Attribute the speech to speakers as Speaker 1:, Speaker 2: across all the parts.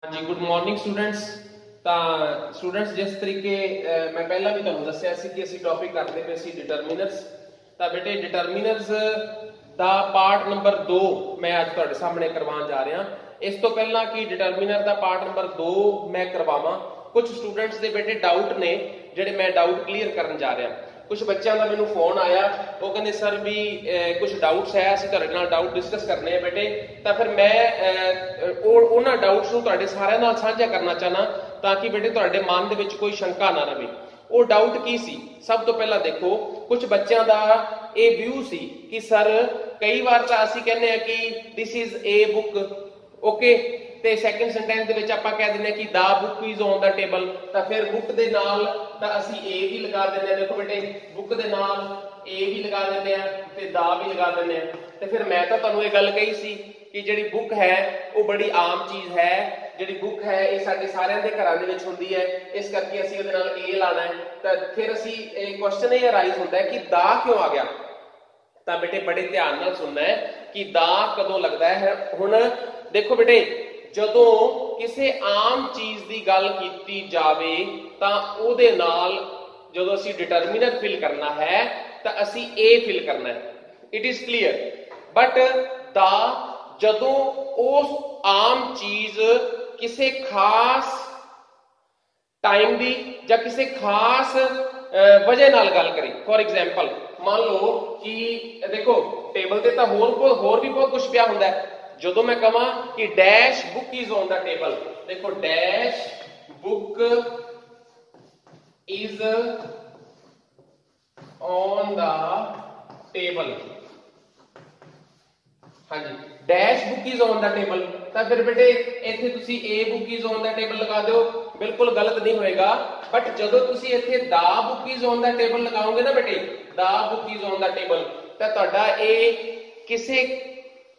Speaker 1: हाँ जी, good morning students. ਤਾਂ students ਜਿਸ ਤਰੀਕੇ ਮੈਂ ਪਹਿਲਾਂ ਵੀ ਤੁਹਾਨੂੰ ਦੱਸਿਆ ਸੀ ਕਿ ਅਸੀਂ ਟੌਪਿਕ ਕਰਦੇ ਪਏ ਸੀ ਡਿਟਰਮੀਨਰਸ। ਤਾਂ ਬੇਟੇ ਡਿਟਰਮੀਨਰਸ ਦਾ ਪਾਰਟ ਨੰਬਰ 2 ਮੈਂ ਅੱਜ ਤੁਹਾਡੇ ਸਾਹਮਣੇ ਕਰਵਾਉਣ ਜਾ ਰਿਹਾ। ਇਸ ਤੋਂ ਪਹਿਲਾਂ ਕਿ ਡਿਟਰਮੀਨਰ ਦਾ ਪਾਰਟ ਨੰਬਰ 2 ਮੈਂ ਕਰਵਾਵਾਂ, ਕੁਝ ਸਟੂਡੈਂਟਸ ਦੇ ਬੇਟੇ ਡਾਊਟ ਨੇ ਜਿਹੜੇ ਮੈਂ ਡਾਊਟ ਕਲੀਅਰ ਕਰਨ ਜਾ ਰਿਹਾ। कुछ बच्चों का मैंने फोन आया, वो कहते सर भी कुछ डाउट्स है, असं तुहाडे नाल डाउट डिस्कस करने हैं बेटे। तो फिर मैं उन्हां डाउट्स नूं तुहाडे सारिआं नाल साझा करना चाहना ताकि बेटे तुहाडे मन दे विच कोई शंका ना रहे। वो डाउट की सी, सब तो पहला देखो कुछ बच्चों का ये व्यू सी कि सर कई बार तो असीं कहने कि this is a book, okay, ਤੇ ਸੈਕੰਡ ਸੈਂਟੈਂਸ ਦੇ ਵਿੱਚ ਆਪਾਂ ਕਹਿ ਦਿੰਦੇ ਕਿ the book is on the table. ਤਾਂ ਫਿਰ ਬੁੱਕ ਦੇ ਨਾਲ ਤਾਂ ਅਸੀਂ ਏ ਵੀ ਲਗਾ ਦਿੰਦੇ ਆ। ਦੇਖੋ ਬੇਟੇ ਬੁੱਕ ਦੇ ਨਾਲ ਏ ਵੀ ਲਗਾ ਦਿੰਦੇ ਆ ਤੇ ਦਾ ਵੀ ਲਗਾ ਦਿੰਦੇ ਆ। ਤੇ ਫਿਰ ਮੈਂ ਤਾਂ ਤੁਹਾਨੂੰ ਇਹ ਗੱਲ ਕਹੀ ਸੀ ਕਿ ਜਿਹੜੀ ਬੁੱਕ ਹੈ ਉਹ ਬੜੀ ਆਮ ਚੀਜ਼ ਹੈ। ਜਿਹੜੀ ਬੁੱਕ ਹੈ ਇਹ ਸਾਡੇ ਸਾਰਿਆਂ ਦੇ ਘਰਾਂ ਦੇ ਵਿੱਚ ਹੁੰਦੀ ਹੈ, ਇਸ ਕਰਕੇ ਅਸੀਂ ਉਹਦੇ ਨਾਲ ਏ ਲਾਣਾ ਹੈ। ਤਾਂ ਫਿਰ ਅਸੀਂ ਇਹ ਕੁਐਸਚਨ ਇਹ ਅਰਾਈਜ਼ ਹੁੰਦਾ ਹੈ ਕਿ ਦਾ ਕਿਉਂ ਆ ਗਿਆ। ਤਾਂ ਬੇਟੇ ਬੜੇ ਧਿਆਨ ਨਾਲ ਸੁਣਨਾ ਹੈ ਕਿ ਦਾ ਕਦੋਂ ਲੱਗਦਾ ਹੈ। ਹੁਣ ਦੇਖੋ ਬੇਟੇ ਜਦੋਂ ਕਿਸੇ ਆਮ ਚੀਜ਼ ਦੀ ਗੱਲ ਕੀਤੀ ਜਾਵੇ ਤਾਂ ਉਹਦੇ ਨਾਲ ਜਦੋਂ ਅਸੀਂ ਡਿਟਰਮੀਨਰ ਫਿਲ ਕਰਨਾ ਹੈ ਤਾਂ ਅਸੀਂ A ਫਿਲ ਕਰਨਾ ਹੈ। It is clear. ਬਟ ਦਾ ਜਦੋਂ ਉਸ ਆਮ ਚੀਜ਼ ਕਿਸੇ ਖਾਸ ਟਾਈਮ ਦੀ ਜਾਂ ਕਿਸੇ ਖਾਸ ਵਜ੍ਹਾ ਨਾਲ ਗੱਲ ਕਰੇ। ਫੋਰ ਐਗਜ਼ਾਮਪਲ ਮੰਨ ਲਓ ਕਿ ਦੇਖੋ ਟੇਬਲ ਤੇ ਤਾਂ ਹੋਰ ਵੀ ਬਹੁਤ ਕੁਝ ਪਿਆ ਹੁੰਦਾ ਹੈ। ਜਦੋਂ ਮੈਂ ਕਹਾਂ ਕਿ dash book is on the table, ਦੇਖੋ dash book is on the table, ਹਾਂਜੀ dash book is on the table. ਤਾਂ ਫਿਰ ਬੇਟੇ ਇੱਥੇ ਤੁਸੀਂ a book is on the table ਲਗਾ ਦਿਓ, ਬਿਲਕੁਲ ਗਲਤ ਨਹੀਂ ਹੋਏਗਾ। ਬਟ ਜਦੋਂ ਤੁਸੀਂ ਇੱਥੇ the book is on the table ਲਗਾਓਗੇ ਨਾ ਬੇਟੇ, the book is on the table, ਤਾਂ ਤੁਹਾਡਾ ਇਹ ਕਿਸੇ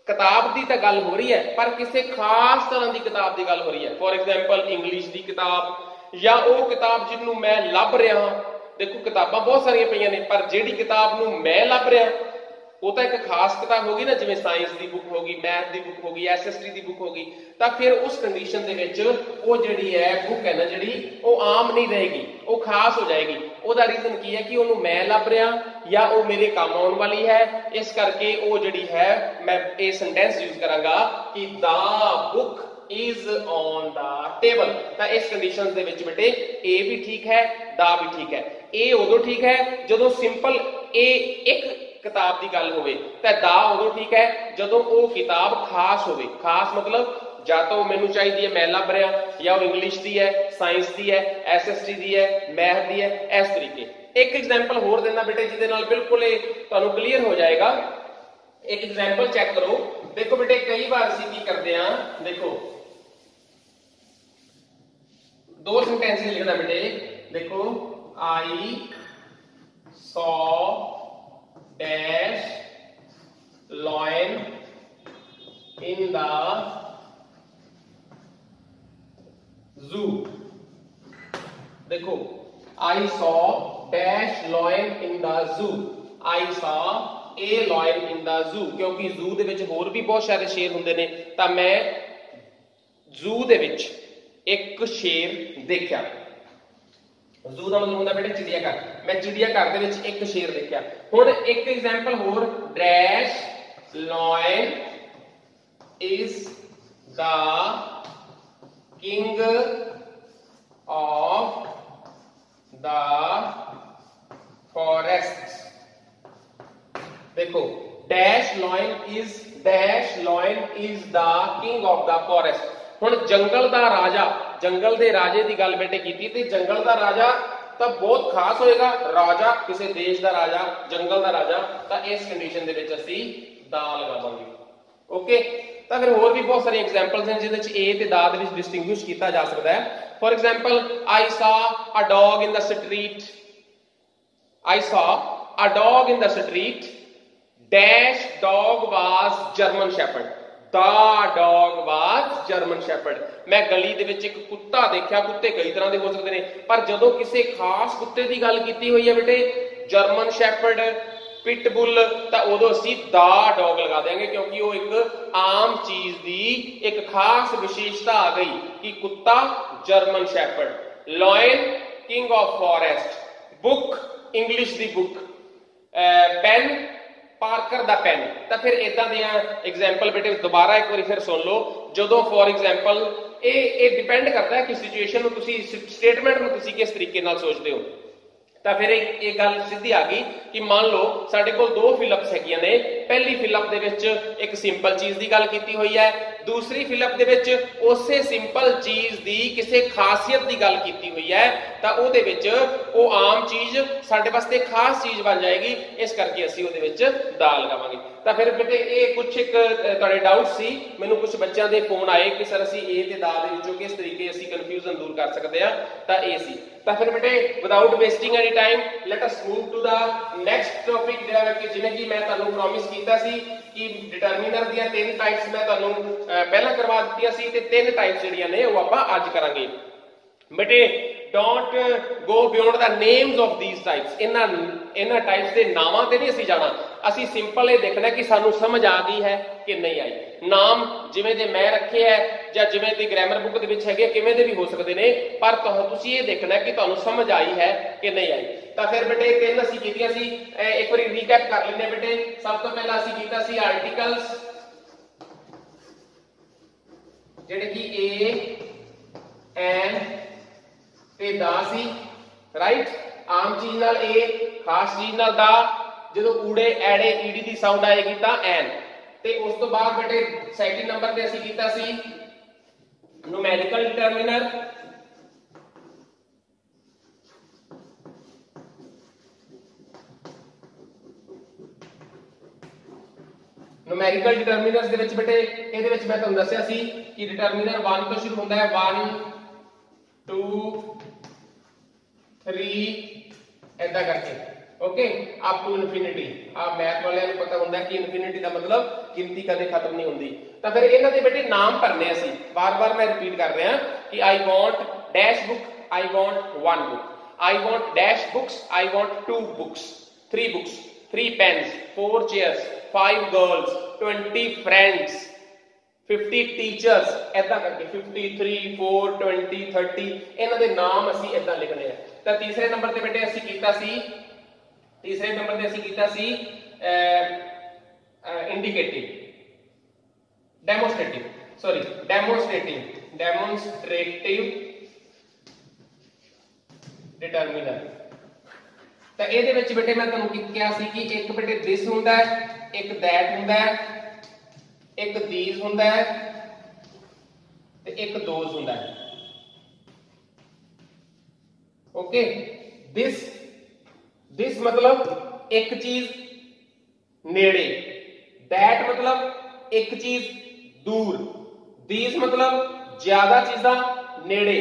Speaker 1: ਕਿਤਾਬ ਦੀ ਤਾਂ ਗੱਲ ਹੋ ਰਹੀ ਹੈ ਪਰ ਕਿਸੇ ਖਾਸ ਤਰ੍ਹਾਂ ਦੀ ਕਿਤਾਬ ਦੀ ਗੱਲ ਹੋ ਰਹੀ ਹੈ। ਫੋਰ ਐਗਜ਼ਾਮਪਲ ਇੰਗਲਿਸ਼ ਦੀ ਕਿਤਾਬ ਜਾਂ ਉਹ ਕਿਤਾਬ ਜਿਹਨੂੰ ਮੈਂ ਲੱਭ ਰਿਹਾ ਹਾਂ। ਦੇਖੋ ਕਿਤਾਬਾਂ ਬਹੁਤ ਸਾਰੀਆਂ ਪਈਆਂ ਨੇ ਪਰ ਜਿਹੜੀ ਕਿਤਾਬ ਨੂੰ ਮੈਂ ਲੱਭ ਰਿਹਾ ਉਹ ਤਾਂ ਇੱਕ ਖਾਸ ਕਿਤਾਬ ਹੋ ਗਈ ਨਾ, ਜਿਵੇਂ ਸਾਇੰਸ ਦੀ ਬੁੱਕ ਹੋ ਗਈ, ਮੈਥ ਦੀ ਬੁੱਕ ਹੋ ਗਈ, SST ਦੀ ਬੁੱਕ ਹੋ ਗਈ। ਤਾਂ ਫਿਰ ਉਸ ਕੰਡੀਸ਼ਨ ਦੇ ਵਿੱਚ ਉਹ ਜਿਹੜੀ ਹੈ ਬੁੱਕ ਹੈ ਨਾ ਜਿਹੜੀ ਉਹ ਆਮ ਨਹੀਂ ਰਹੇਗੀ, ਉਹ ਖਾਸ ਹੋ ਜਾਏਗੀ। ਉਹਦਾ ਰੀਜ਼ਨ ਕੀ ਹੈ ਕਿ ਉਹਨੂੰ ਮੈਂ ਲੱਭ ਰਿਹਾ ਜਾਂ ਉਹ ਮੇਰੇ ਕੰਮ ਆਉਣ ਵਾਲੀ ਹੈ। ਇਸ ਕਰਕੇ ਉਹ ਜਿਹੜੀ ਹੈ ਮੈਂ ਇਹ ਸੈਂਟੈਂਸ ਯੂਜ਼ ਕਰਾਂਗਾ ਕਿ the book is on the table। ਤਾਂ ਇਸ ਕੰਡੀਸ਼ਨਸ ਦੇ ਵਿੱਚ ਬੇਟੇ A ਵੀ ਠੀਕ ਹੈ, ਦਾ ਵੀ ਠੀਕ ਹੈ। A ਉਦੋਂ ਠੀਕ ਹੈ ਜਦੋਂ ਸਿੰਪਲ ਇੱਕ ਕਿਤਾਬ ਦੀ ਗੱਲ ਹੋਵੇ, ਤਾਂ ਦਾ ਉਦੋਂ ਠੀਕ ਹੈ ਜਦੋਂ ਉਹ ਕਿਤਾਬ ਖਾਸ ਹੋਵੇ। ਖਾਸ ਮਤਲਬ ਜਾਂ ਤਾਂ ਉਹ ਮੈਨੂੰ ਚਾਹੀਦੀ ਹੈ, ਮੈਂ ਲੱਭ ਰਿਹਾ, ਜਾਂ ਉਹ ਇੰਗਲਿਸ਼ ਦੀ ਹੈ, ਸਾਇੰਸ ਦੀ ਹੈ, SST ਦੀ ਹੈ, ਮੈਥ ਦੀ ਹੈ। ਇਸ ਤਰੀਕੇ ਇੱਕ ਐਗਜ਼ਾਮਪਲ ਹੋਰ ਦੇਣਾ ਬੇਟੇ ਜਿਹਦੇ ਨਾਲ ਬਿਲਕੁਲ ਇਹ ਤੁਹਾਨੂੰ ਕਲੀਅਰ ਹੋ ਜਾਏਗਾ। ਇੱਕ ਐਗਜ਼ਾਮਪਲ ਚੈੱਕ ਕਰੋ। ਦੇਖੋ ਬੇਟੇ ਕਈ ਵਾਰ ਅਸੀਂ ਕੀ ਕਰਦੇ ਆ, ਦੇਖੋ ਦੋ ਸੈਂਟੈਂਸ ਲਿਖਣਾ ਬੇਟੇ। ਦੇਖੋ I saw dash lion in the zoo। देखो I saw dash lion in the zoo, I saw a lion in the zoo। क्योंकि zoo ਦੇ ਵਿੱਚ ਹੋਰ ਵੀ ਬਹੁਤ ਸਾਰੇ ਸ਼ੇਰ ਹੁੰਦੇ ਨੇ, ਤਾਂ ਮੈਂ zoo ਦੇ ਵਿੱਚ ਇੱਕ ਸ਼ੇਰ ਦੇਖਿਆ। ਜ਼ੂ ਦਾ ਮਤਲਬ ਹੁੰਦਾ ਬੇਟੇ ਚਿੜੀਆ ਘਰ, ਮੈਂ ਚਿੜੀਆ ਘਰ ਦੇ ਵਿੱਚ ਇੱਕ ਸ਼ੇਰ ਦੇਖਿਆ। ਹੁਣ ਇੱਕ ਐਗਜ਼ਾਮਪਲ ਹੋਰ, dash lion is the king of the forest. ਦੇਖੋ dash lion is the king of the forest. ਹੁਣ ਜੰਗਲ ਦਾ ਰਾਜਾ, ਜੰਗਲ ਦੇ ਰਾਜੇ ਦੀ ਗੱਲ ਬੇਟੇ ਕੀਤੀ, ਤੇ ਜੰਗਲ ਦਾ ਰਾਜਾ ਤਾਂ ਬਹੁਤ ਖਾਸ ਹੋਏਗਾ। ਰਾਜਾ ਕਿਸੇ ਦੇਸ਼ ਦਾ ਰਾਜਾ, ਜੰਗਲ ਦਾ ਰਾਜਾ, ਤਾਂ ਇਸ ਕੰਡੀਸ਼ਨ ਦੇ ਵਿੱਚ ਅਸੀਂ ਦਾ ਲਗਾਵਾਂਗੇ। ਓਕੇ, ਤਾਂ ਫਿਰ ਹੋਰ ਵੀ ਬਹੁਤ ਸਾਰੀਆਂ ਐਗਜ਼ਾਮਪਲਸ ਹਨ ਜਿਹਦੇ ਵਿੱਚ A ਤੇ ਦਾ ਦੇ ਵਿੱਚ ਡਿਸਟਿੰਗੁਇਸ਼ ਕੀਤਾ ਜਾ ਸਕਦਾ ਹੈ। For example I saw a dog in the street, I saw a dog in the street, dash dog was German shepherd, the dog was German shepherd. ਮੈਂ ਗਲੀ ਦੇ ਵਿੱਚ ਇੱਕ ਕੁੱਤਾ ਦੇਖਿਆ। ਕੁੱਤੇ ਕਈ ਤਰ੍ਹਾਂ ਦੇ ਹੋ ਸਕਦੇ ਨੇ ਪਰ ਜਦੋਂ ਕਿਸੇ ਖਾਸ ਕੁੱਤੇ ਦੀ ਗੱਲ ਕੀਤੀ ਹੋਈ ਹੈ ਬੇਟੇ, ਜਰਮਨ ਸ਼ੈਫਰਡ पिटबुल तो उदों असीं दा डॉग लगा देंगे, क्योंकि वो एक आम चीज की एक खास विशेषता आ गई कि कुत्ता German shepherd, lion king of forest, book English दी बुक, पेन पार्कर दा पेन। तो फिर इदां दी एग्जाम्पल बेटे दोबारा एक बार फिर सुन लो। जो फॉर एग्जाम्पल ये डिपेंड करता है कि सिचुएशन में तुसी स्टेटमेंट में तुसी किस तरीके नाल सोचते हो। तो फिर एक गल सीधी आ गई कि मान लो साडे कोल दो फिलअप्स हैगियां ने, पहली फिलअप दे विच एक सिंपल चीज की गल कीती हुई है, दूसरी फिलअप दे विच उसे सिंपल चीज की किसी खासियत की गल कीती हुई है, तो उहदे विच वो आम चीज साडे वास्ते खास चीज बन जाएगी, इस करके असीं उहदे विच दा लगावांगे। तो फिर बेटे ये कुछ एक तुहाडे डाउट सी, मैनूं कुछ बच्चों के फोन आए कि सर असीं ए ते दा दे विचों किस तरीके असीं कन्फ्यूजन दूर कर सकते हैं, तो ये सी। तो फिर बेटे without wasting any time let us move to the next topic, जिवें कि मैं तुहानूं प्रॉमिस कीता सी कि डिटरमिनर दी 3 टाइप्स मैं तुहानूं पहला करवा दित्तियां सी, ते 3 टाइप्स जिहड़ियां ने वो आपां अज करांगे। बेटे don't go beyond the names of these types, इन्हां टाइप्स के नावां ते नहीं असीं जाना, असीं सिंपल ये देखना कि सानूं समझ आ गई है कि नहीं आई। नाम जिवें दे मैं रखे है जां जिवें दी ग्रामर बुक दे विच हैगे किवें दे भी हो सकते ने, पर तुसीं ये देखना कि तुहानूं समझ आई है कि नहीं आई। तो फिर बेटे 3 असीं कीतियां सी, एक बार रीकैप कर लेंगे बेटे। सब तो पहला असीं कीता सी आर्टिकल्स, जिहड़े कि ए एन ते दा सी, राइट। आम चीज नाल ए, खास चीज नाल दा, जो ऊड़े एड़े ईडी की साउंड आएगी तो एन। ते उस तो बाद बेटे सेकंड नंबर ते असीं कीता सी न्यूमेरिकल डिटरमिनर, न्यूमेरिकल डिटरमिनर्स दे विच बेटे इहदे विच मैं तुहानूं दस्सिया सी कि डिटरमिनर 1 तो शुरू होंदा है, 1 2 3 ऐदा करके, ओके, अप टू इनफिनिटी। आप मैथ वाले को पता होंदा है कि इनफिनिटी का मतलब गिनती कदे खत्म नहीं होंदी। तो फिर इन्हां दे बेटे नाम भरने असीं, बार-बार मैं रिपीट कर रहा कि I want dash book, I want 1 book, I want dash books, I want 2 books, 3 books, 3 pens, 4 chairs, 5 girls, 20 friends, 50 teachers, ऐदा करके 53 4 20 30 इन्हां दे नाम असीं ऐदा लिखने हैं। तो तीसरे नंबर ते बेटे असीं कीता सी, तीसरे नंबर ते असीं कीता सी indicative, demonstrative, sorry demonstrative determiner. तो इहदे विच बेटे मैं तुहानूं कहा सी कि एक बेटे दिस हुंदा है, एक दैट हुंदा है, एक दीज हुंदा है ते एक दोज हुंदा है, ओके। दिस मतलब एक चीज नेड़े, दैट मतलब एक चीज दूर, दीज मतलब ज्यादा चीजां नेड़े,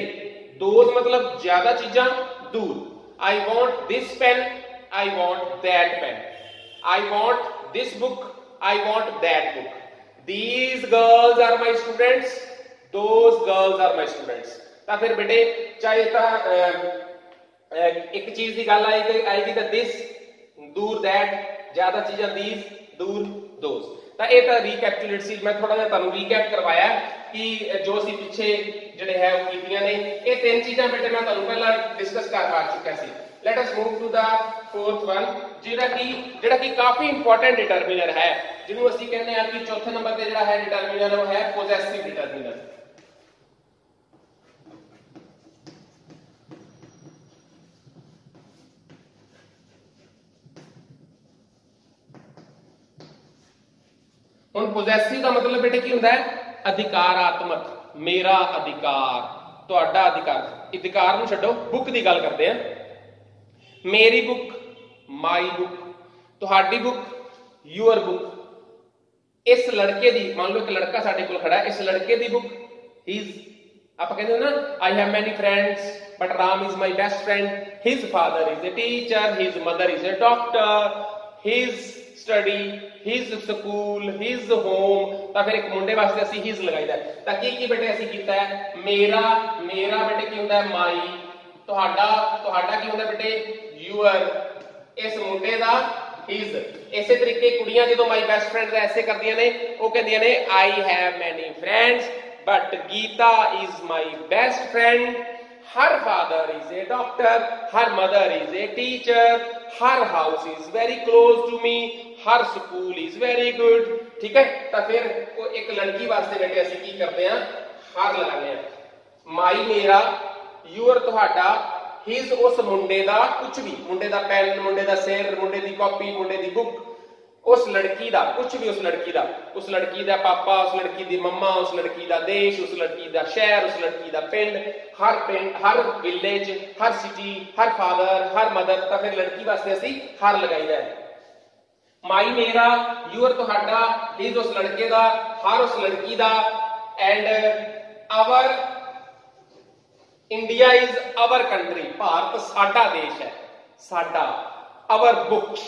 Speaker 1: दोज मतलब ज्यादा चीजां दूर। I want this pen, I want that pen, I want this book, I want that book, these girls are my students, those girls are my students। तो फिर बेटे चाहे एक चीज की गल आएगी तो दिस, दूर दैट, ज्यादा चीजां दीज, दूर दोज। तो ये तो रीकैपिचुलेट सी, मैं थोड़ा जिहा तुहानूं रीकैप करवाया कि जो असीं पिछे जिहड़े है वो कीतियां ने। ये 3 चीजां बेटे मैं तुहानूं पहला डिस्कस कर चुका सी। Let us move to the fourth one, जिहड़ा कि काफी इंपॉर्टेंट डिटरमिनर है, जिन्हों असीं कहते हैं कि चौथे नंबर पे जिहड़ा है डिटरमिनर वो है पोजेसिव डिटरमिनर। हुण पोजेसिव का मतलब बेटे की हुंदा है अधिकारात्मक, मेरा अधिकार, तुहाडा अधिकार। अधिकार नूं छड्डो, बुक की गल करते हैं। मेरी बुक, माई बुक, तुहाडी बुक, यूअर बुक। इस लड़के दी, मान लो एक लड़का साडे कोल खड़ा है, इस लड़के दी बुक, हिज, आप कहते हो ना आई have many friends but Ram is my best friend, his father is a teacher, his mother is a doctor, his study, his school, his home. तो फिर एक मुंडे वास्ते असीं हिज लगाईदा। तो की बेटे असीं कीता है मेरा, मेरा बेटे की हुंदा है माई, तुहाडा, तुहाडा की हुंदा बेटे यूअर, इस मुंडे दा his। इसे तरीके कुड़ियां जो माई बेस्ट फ्रेंड ऐसे करदियां ने, वो कहदियां ने I have many friends but Gita is my best friend. Her father is a doctor, her mother is a teacher, her house is very close to me, her school is very good. ठीक है, तो फिर वो एक लड़की वास्ते बेटे असं की करते हैं, हर लगाने माई मेरा, यूअर तुहाडा, हिज उस मुंडे दा कुछ भी, मुंडे दा पेन, मुंडे दा सिर, मुंडे दी कॉपी, मुंडे दी बुक, उस लड़की दा कुछ भी, उस लड़की दा, उस लड़की दा पापा, उस लड़की दी मम्मा, उस लड़की दा देश, उस लड़की दा शहर, उस लड़की दा पिंड, her village, her city, her father, her mother. तो फिर लड़की वास्ते असी हर लगाईदा है। माई मेरा, यूअर तुहाडा, हिज उस लड़के दा, हर उस लड़की दा, and our, India is our country, Bharat साडा देश है, साडा। Our books,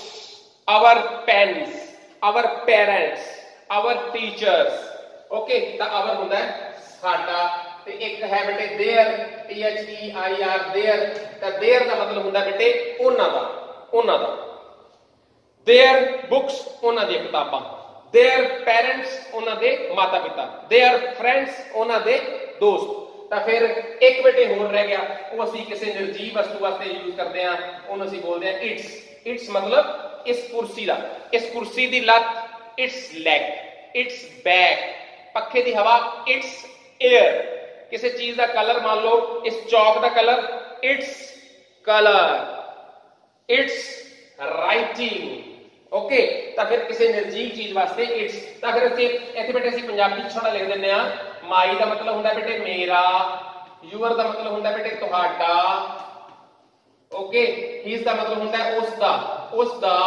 Speaker 1: our pens, our parents, our teachers. Okay, तो आवर हुंदा है साडा, ते एक है बेटे देयर, THEIR देयर। तो देयर का मतलब हुंदा बेटे उन्हां दा, उन्हां दा। देयर बुक्स, उन्हां दी किताबां, देयर पेरेंट्स, उन्हां दे माता पिता, देयर फ्रेंड्स, उन्हां दे दोस्त। तो फिर एक बेटे होर रह गया, वो असी किसी निर्जीव वस्तु वास्ते यूज करते हैं, उन्होंने असी बोलते हैं इट्स। इट्स मतलब इस कुर्सी का, इस कुर्सी की लत, इट्स लेग, इट्स बैक, पखे की हवा, इट्स एयर। किसी चीज का कलर मान लो, इस चौक का colour, its colour, it's writing. Okay, तो फिर किसी निर्जीव चीज वास्ते इट्स। तो फिर इतने बेटे असी पंजाबी छोड़ा लिख दें, माई का मतलब होंगे बेटे मेरा, यूअर का मतलब होंगे बेटे तुहाडा, ओके, हिज का मतलब होंगे उसका, उसका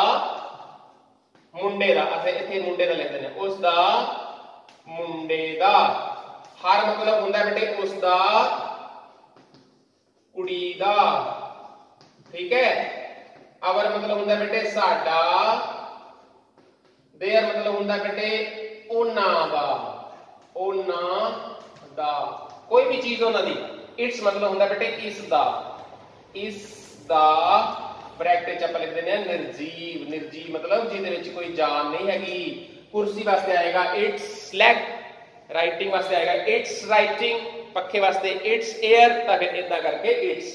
Speaker 1: मुंडे दा, इत्थे मुंडे दा लिख देने, उसका मुंडे दा। हर मतलब होंगे बेटे उसका कुड़ी दा। ठीक है, आवर मतलब होंगे बेटे साडा, देयर मतलब होंगे बेटे उन्हां दा, उन्हां दा, कोई भी चीज उन्हां दी। इट्स मतलब होंगे बेटे इस दा, इस दा, ब्रैकेट च लिख देने निर्जीव। निर्जीव मतलब जिहदे विच कोई जान नहीं हैगी। कुर्सी वास्ते आएगा इट्स लेग, राइटिंग वास्ते आएगा इट्स राइटिंग, पखे वास्ते इट्स एयर। तो फिर इदा करके इट्स।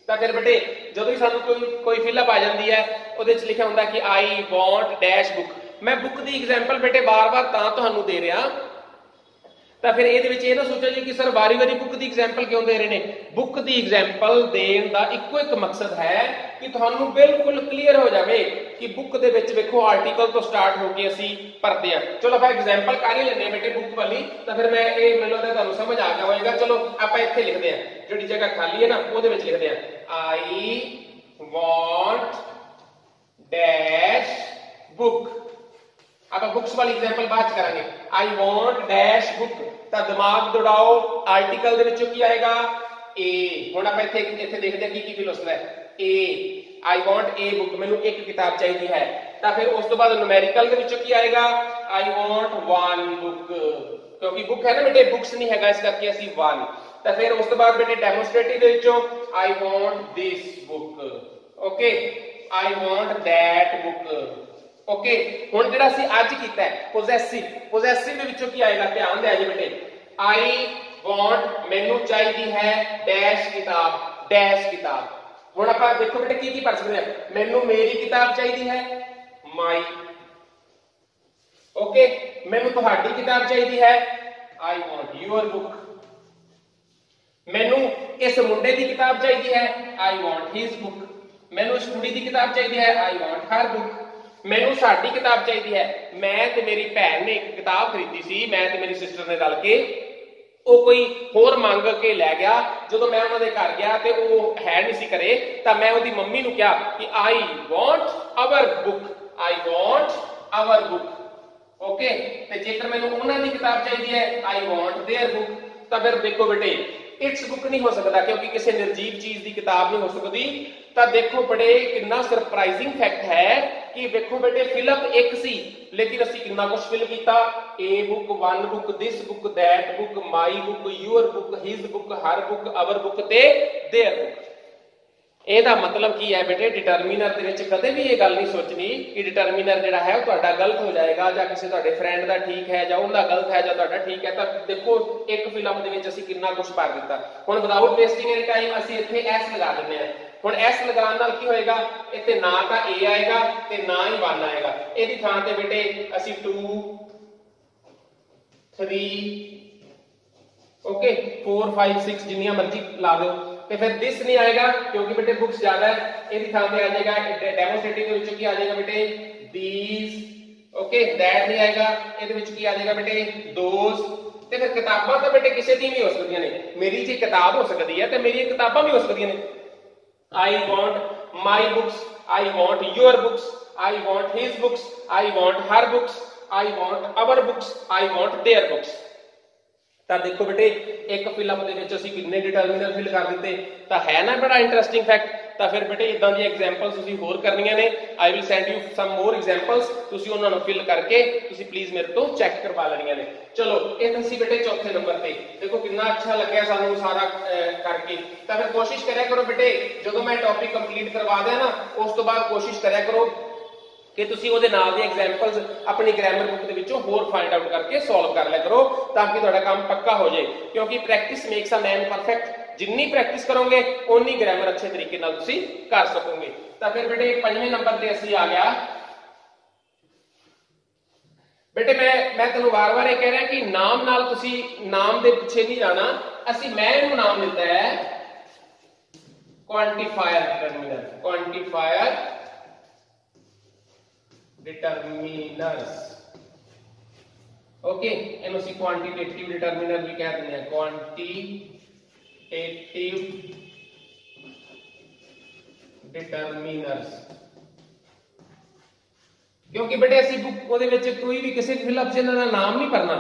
Speaker 1: तो फिर बेटे जो भी सानू कोई फिलअप आ जाती है, उहदे च लिखा होंदा कि आई वांट डैश बुक। मैं बुक की एग्जाम्पल बेटे बार बार तुहानू दे रहा, तो फिर ये ना सोचो जी कि सर वारी वारी बुक की एग्जाम्पल क्यों दे रहे हैं। बुक की एग्जाम्पल देने का इको एक मकसद है कि तुहानू बिल्कुल क्लीयर हो जाए कि बुक दे विच वेखो आर्टिकल तो स्टार्ट होके असी पढ़ते हैं। चलो आप एग्जाम्पल कर ही लेने बेटे बुक वाली, तो फिर मैं ये मैनूं तुहानू समझ आ गया होगा। चलो आप इत्थे लिखते हैं, जिहड़ी जगह खाली है ना उहदे विच लिखते हैं आई वांट डैश बुक। आप बुक्स वाली एग्जाम्पल बाद च करांगे। आई वांट डैश बुक, तो दिमाग दौड़ाओ, आर्टिकल दे विचों की आएगा ए। हुण आपां इत्थे देखदे हां की फिलोसफी है ए। आई वांट ए बुक, मैनूं एक किताब चाहिए है। तो फिर उस तो बाद न्यूमेरिकल दे विचों की आएगा आई वांट वन बुक, क्योंकि बुक है ना बेटे, बुक्स नहीं हैगा, इस करके असीं वन। तो फिर उस तो बाद बेटे डेमोस्ट्रेटिव दे विचों I want this book, okay, I want that book. Okay, हुण जिहड़ा असीं अज कीता है पोजेसिव, पोजेसिव दे विचों की आएगा, ध्यान दे जी बेटे। आई वांट मैनूं चाहिदी है डैश किताब, डैश किताब। हुण आपां देखो बेटे की पढ़ सकदे हां, मैनूं मेरी किताब चाहिदी है माई, ओके, मैनूं तुहाडी किताब चाहिदी है आई वांट योर बुक, मैनूं इस मुंडे की किताब चाहिदी है आई वांट हिज बुक, मैनूं इस कुड़ी की किताब चाहिदी है आई वांट हर बुक, मैनूं साडी किताब चाहिदी है। मैं ते मेरी भैन ने एक किताब खरीदी सी, मैं ते मेरी सिस्टर ने रल के, वो कोई होर मंग के लै गया। जो मैं उन्होंने घर गया तो वो है नहीं सी करे, तो मैं उहदी मम्मी नूं कहा कि I want our book, I want our book, okay. ते जेकर मैनूं उन्हां दी किताब चाहिदी है आई वांट देयर बुक। तो फिर देखो बेटे इट्स बुक नहीं हो सकता, क्योंकि किसी निर्जीव चीज की किताब नहीं हो सकती। तो देखो बड़े कितना सरप्राइजिंग फैक्ट है कि देखो बेटे फिलअप एक सी, लेकिन असी कितना कुछ फिल किया। A book, one book, this book, that book, my book, your book, his book, her book, our book ते देयर बुक। ਇਹਦਾ ਮਤਲਬ ਕੀ ਹੈ ਬੇਟੇ, ਡਿਟਰਮੀਨਰ ਦੇ ਵਿੱਚ ਕਦੇ ਵੀ ਇਹ ਗੱਲ ਨਹੀਂ ਸੋਚਣੀ ਕਿ ਡਿਟਰਮੀਨਰ ਜਿਹੜਾ ਹੈ ਉਹ ਤੁਹਾਡਾ ਗਲਤ ਹੋ ਜਾਏਗਾ ਜਾਂ ਕਿਸੇ ਤੁਹਾਡੇ ਫਰੈਂਡ ਦਾ ਠੀਕ ਹੈ ਜਾਂ ਉਹਦਾ ਗਲਤ ਹੈ ਜਾਂ ਤੁਹਾਡਾ ਠੀਕ ਹੈ। ਤਾਂ ਦੇਖੋ ਇੱਕ ਫਿਲਮ ਦੇ ਵਿੱਚ ਅਸੀਂ ਕਿੰਨਾ ਕੁਝ ਭਰ ਦਿੱਤਾ। ਹੁਣ ਵਿਦਆਊਟ ਵੇਸਟਿੰਗ ਐਨੀ ਟਾਈਮ ਅਸੀਂ ਇੱਥੇ S ਲਗਾ ਦਿੰਦੇ ਹਾਂ। ਹੁਣ S ਲਗਾਉਣ ਨਾਲ ਕੀ ਹੋਏਗਾ, ਇੱਥੇ ਨਾ ਤਾਂ A ਆਏਗਾ ਤੇ ਨਾ ਹੀ 1 ਆਏਗਾ। ਇਹਦੀ ਥਾਂ ਤੇ ਬੇਟੇ ਅਸੀਂ 2 3 ओके 4 5 6 जिन्नियां मर्जी ला दो। ਤੇ ਫਿਰ ਦਿਸ ਨਹੀਂ ਆਏਗਾ ਕਿਉਂਕਿ ਬੇਟੇ ਬੁక్స్ ਜ਼ਿਆਦਾ ਹੈ। ਇਹਦੀ ਥਾਂ ਤੇ ਆ ਜਾਏਗਾ ਡੈਮੋਸਟ੍ਰੇਟਿਵ ਦੇ ਵਿੱਚ ਕੀ ਆ ਜਾਏਗਾ ਬੇਟੇ, these ਓਕੇ। that ਨਹੀਂ ਆਏਗਾ, ਇਹਦੇ ਵਿੱਚ ਕੀ ਆ ਜਾਏਗਾ ਬੇਟੇ, those। ਤੇ ਫਿਰ ਕਿਤਾਬਾਂ ਤਾਂ ਬੇਟੇ ਕਿਸੇ ਦੀ ਵੀ ਹੋ ਸਕਦੀਆਂ ਨੇ। ਮੇਰੀ ਜੀ ਕਿਤਾਬ ਹੋ ਸਕਦੀ ਹੈ ਤੇ ਮੇਰੀਆਂ ਕਿਤਾਬਾਂ ਵੀ ਹੋ ਸਕਦੀਆਂ ਨੇ। I want my books, I want your books, I want his books, I want her books, I want our books, I want their books। ਤਾਂ ਦੇਖੋ ਬੇਟੇ ਇੱਕ ਫਿਲਮ ਦੇ ਵਿੱਚ ਅਸੀਂ ਕਿੰਨੇ ਡਿਟਰਮੀਨਰ ਫਿਲ ਕਰ ਦਿੱਤੇ। ਤਾਂ ਹੈ ਨਾ ਬੜਾ ਇੰਟਰਸਟਿੰਗ ਫੈਕਟ। ਤਾਂ ਫਿਰ ਬੇਟੇ ਇਦਾਂ ਦੀਆਂ ਐਗਜ਼ਾਮਪਲਸ ਤੁਸੀਂ ਹੋਰ ਕਰਨੀਆਂ ਨੇ। I will send you sum more examples, ਤੁਸੀਂ ਉਹਨਾਂ ਨੂੰ ਫਿਲ ਕਰਕੇ ਤੁਸੀਂ ਪਲੀਜ਼ ਮੇਰੇ ਤੋਂ ਚੈੱਕ ਕਰਵਾ ਲੈਣੀਆਂ ਨੇ। ਚਲੋ ਇਹ ਤੁਸੀਂ ਬੇਟੇ ਚੌਥੇ ਨੰਬਰ ਤੇ ਦੇਖੋ ਕਿੰਨਾ ਅੱਛਾ ਲੱਗਿਆ ਸਾਨੂੰ ਸਾਰਾ ਕਰਕੇ। ਤਾਂ ਫਿਰ ਕੋਸ਼ਿਸ਼ ਕਰਿਆ ਕਰੋ ਬੇਟੇ, ਜਦੋਂ ਮੈਂ ਟੌਪਿਕ ਕੰਪਲੀਟ ਕਰਵਾ ਦਿਆਂ ਨਾ ਉਸ ਤੋਂ ਬਾਅਦ ਕੋਸ਼ਿਸ਼ ਕਰਿਆ ਕਰੋ ਕਿ ਤੁਸੀਂ ਉਹਦੇ ਨਾਲ ਦੀ ਐਗਜ਼ਾਮਪਲਸ ਆਪਣੀ ਗ੍ਰਾਮਰ ਬੁੱਕ ਦੇ ਵਿੱਚੋਂ ਹੋਰ ਫਾਈਂਡ ਆਊਟ ਕਰਕੇ ਸੋਲਵ ਕਰ ਲਿਆ ਕਰੋ ਤਾਂ ਕਿ ਤੁਹਾਡਾ ਕੰਮ ਪੱਕਾ ਹੋ ਜਾਏ। ਕਿਉਂਕਿ practice makes a man perfect. ਜਿੰਨੀ ਪ੍ਰੈਕਟਿਸ ਕਰੋਗੇ ਓਨੀ ਗ੍ਰਾਮਰ ਅੱਛੇ ਤਰੀਕੇ ਨਾਲ ਤੁਸੀਂ ਕਰ ਸਕੋਗੇ। ਤਾਂ ਫਿਰ ਬੇਟੇ ਪੰਜਵੇਂ ਨੰਬਰ ਤੇ ਅਸੀਂ ਆ ਗਿਆ ਬੇਟੇ। ਮੈਂ ਤੁਹਾਨੂੰ ਵਾਰ-ਵਾਰ ਇਹ ਕਹਿ ਰਿਹਾ ਕਿ ਨਾਮ ਨਾਲ ਤੁਸੀਂ ਨਾਮ ਦੇ ਪਿੱਛੇ ਨਹੀਂ ਜਾਣਾ। ਅਸੀਂ ਮੈਂ ਇਹਨੂੰ ਨਾਮ ਦਿੱਤਾ ਹੈ ਕੁਆਂਟੀਫਾਇਰ ਡਿਟਰਮੀਨਰ, ਕੁਆਂਟੀਫਾਇਰ डिटरमिनर्स ओके। ਇਹਨੂੰ ਅਸੀਂ ਕੁਆਂਟੀਟੇਟਿਵ ਡਿਟਰਮੀਨਰ ਵੀ ਕਹਿ ਦਿੰਦੇ ਹਾਂ, ਕੁਆਂਟੀਟੇਟਿਵ ਡਿਟਰਮੀਨਰਸ। ਕਿਉਂਕਿ ਬੇਟੇ ਅਸੀਂ ਬੁੱਕ ਉਹਦੇ ਵਿੱਚ ਕੋਈ ਵੀ ਕਿਸੇ ਵੀ ਫਿਲਮ 'ਚ ਇਹਨਾਂ ਦਾ ਨਾਮ ਨਹੀਂ ਭਰਨਾ।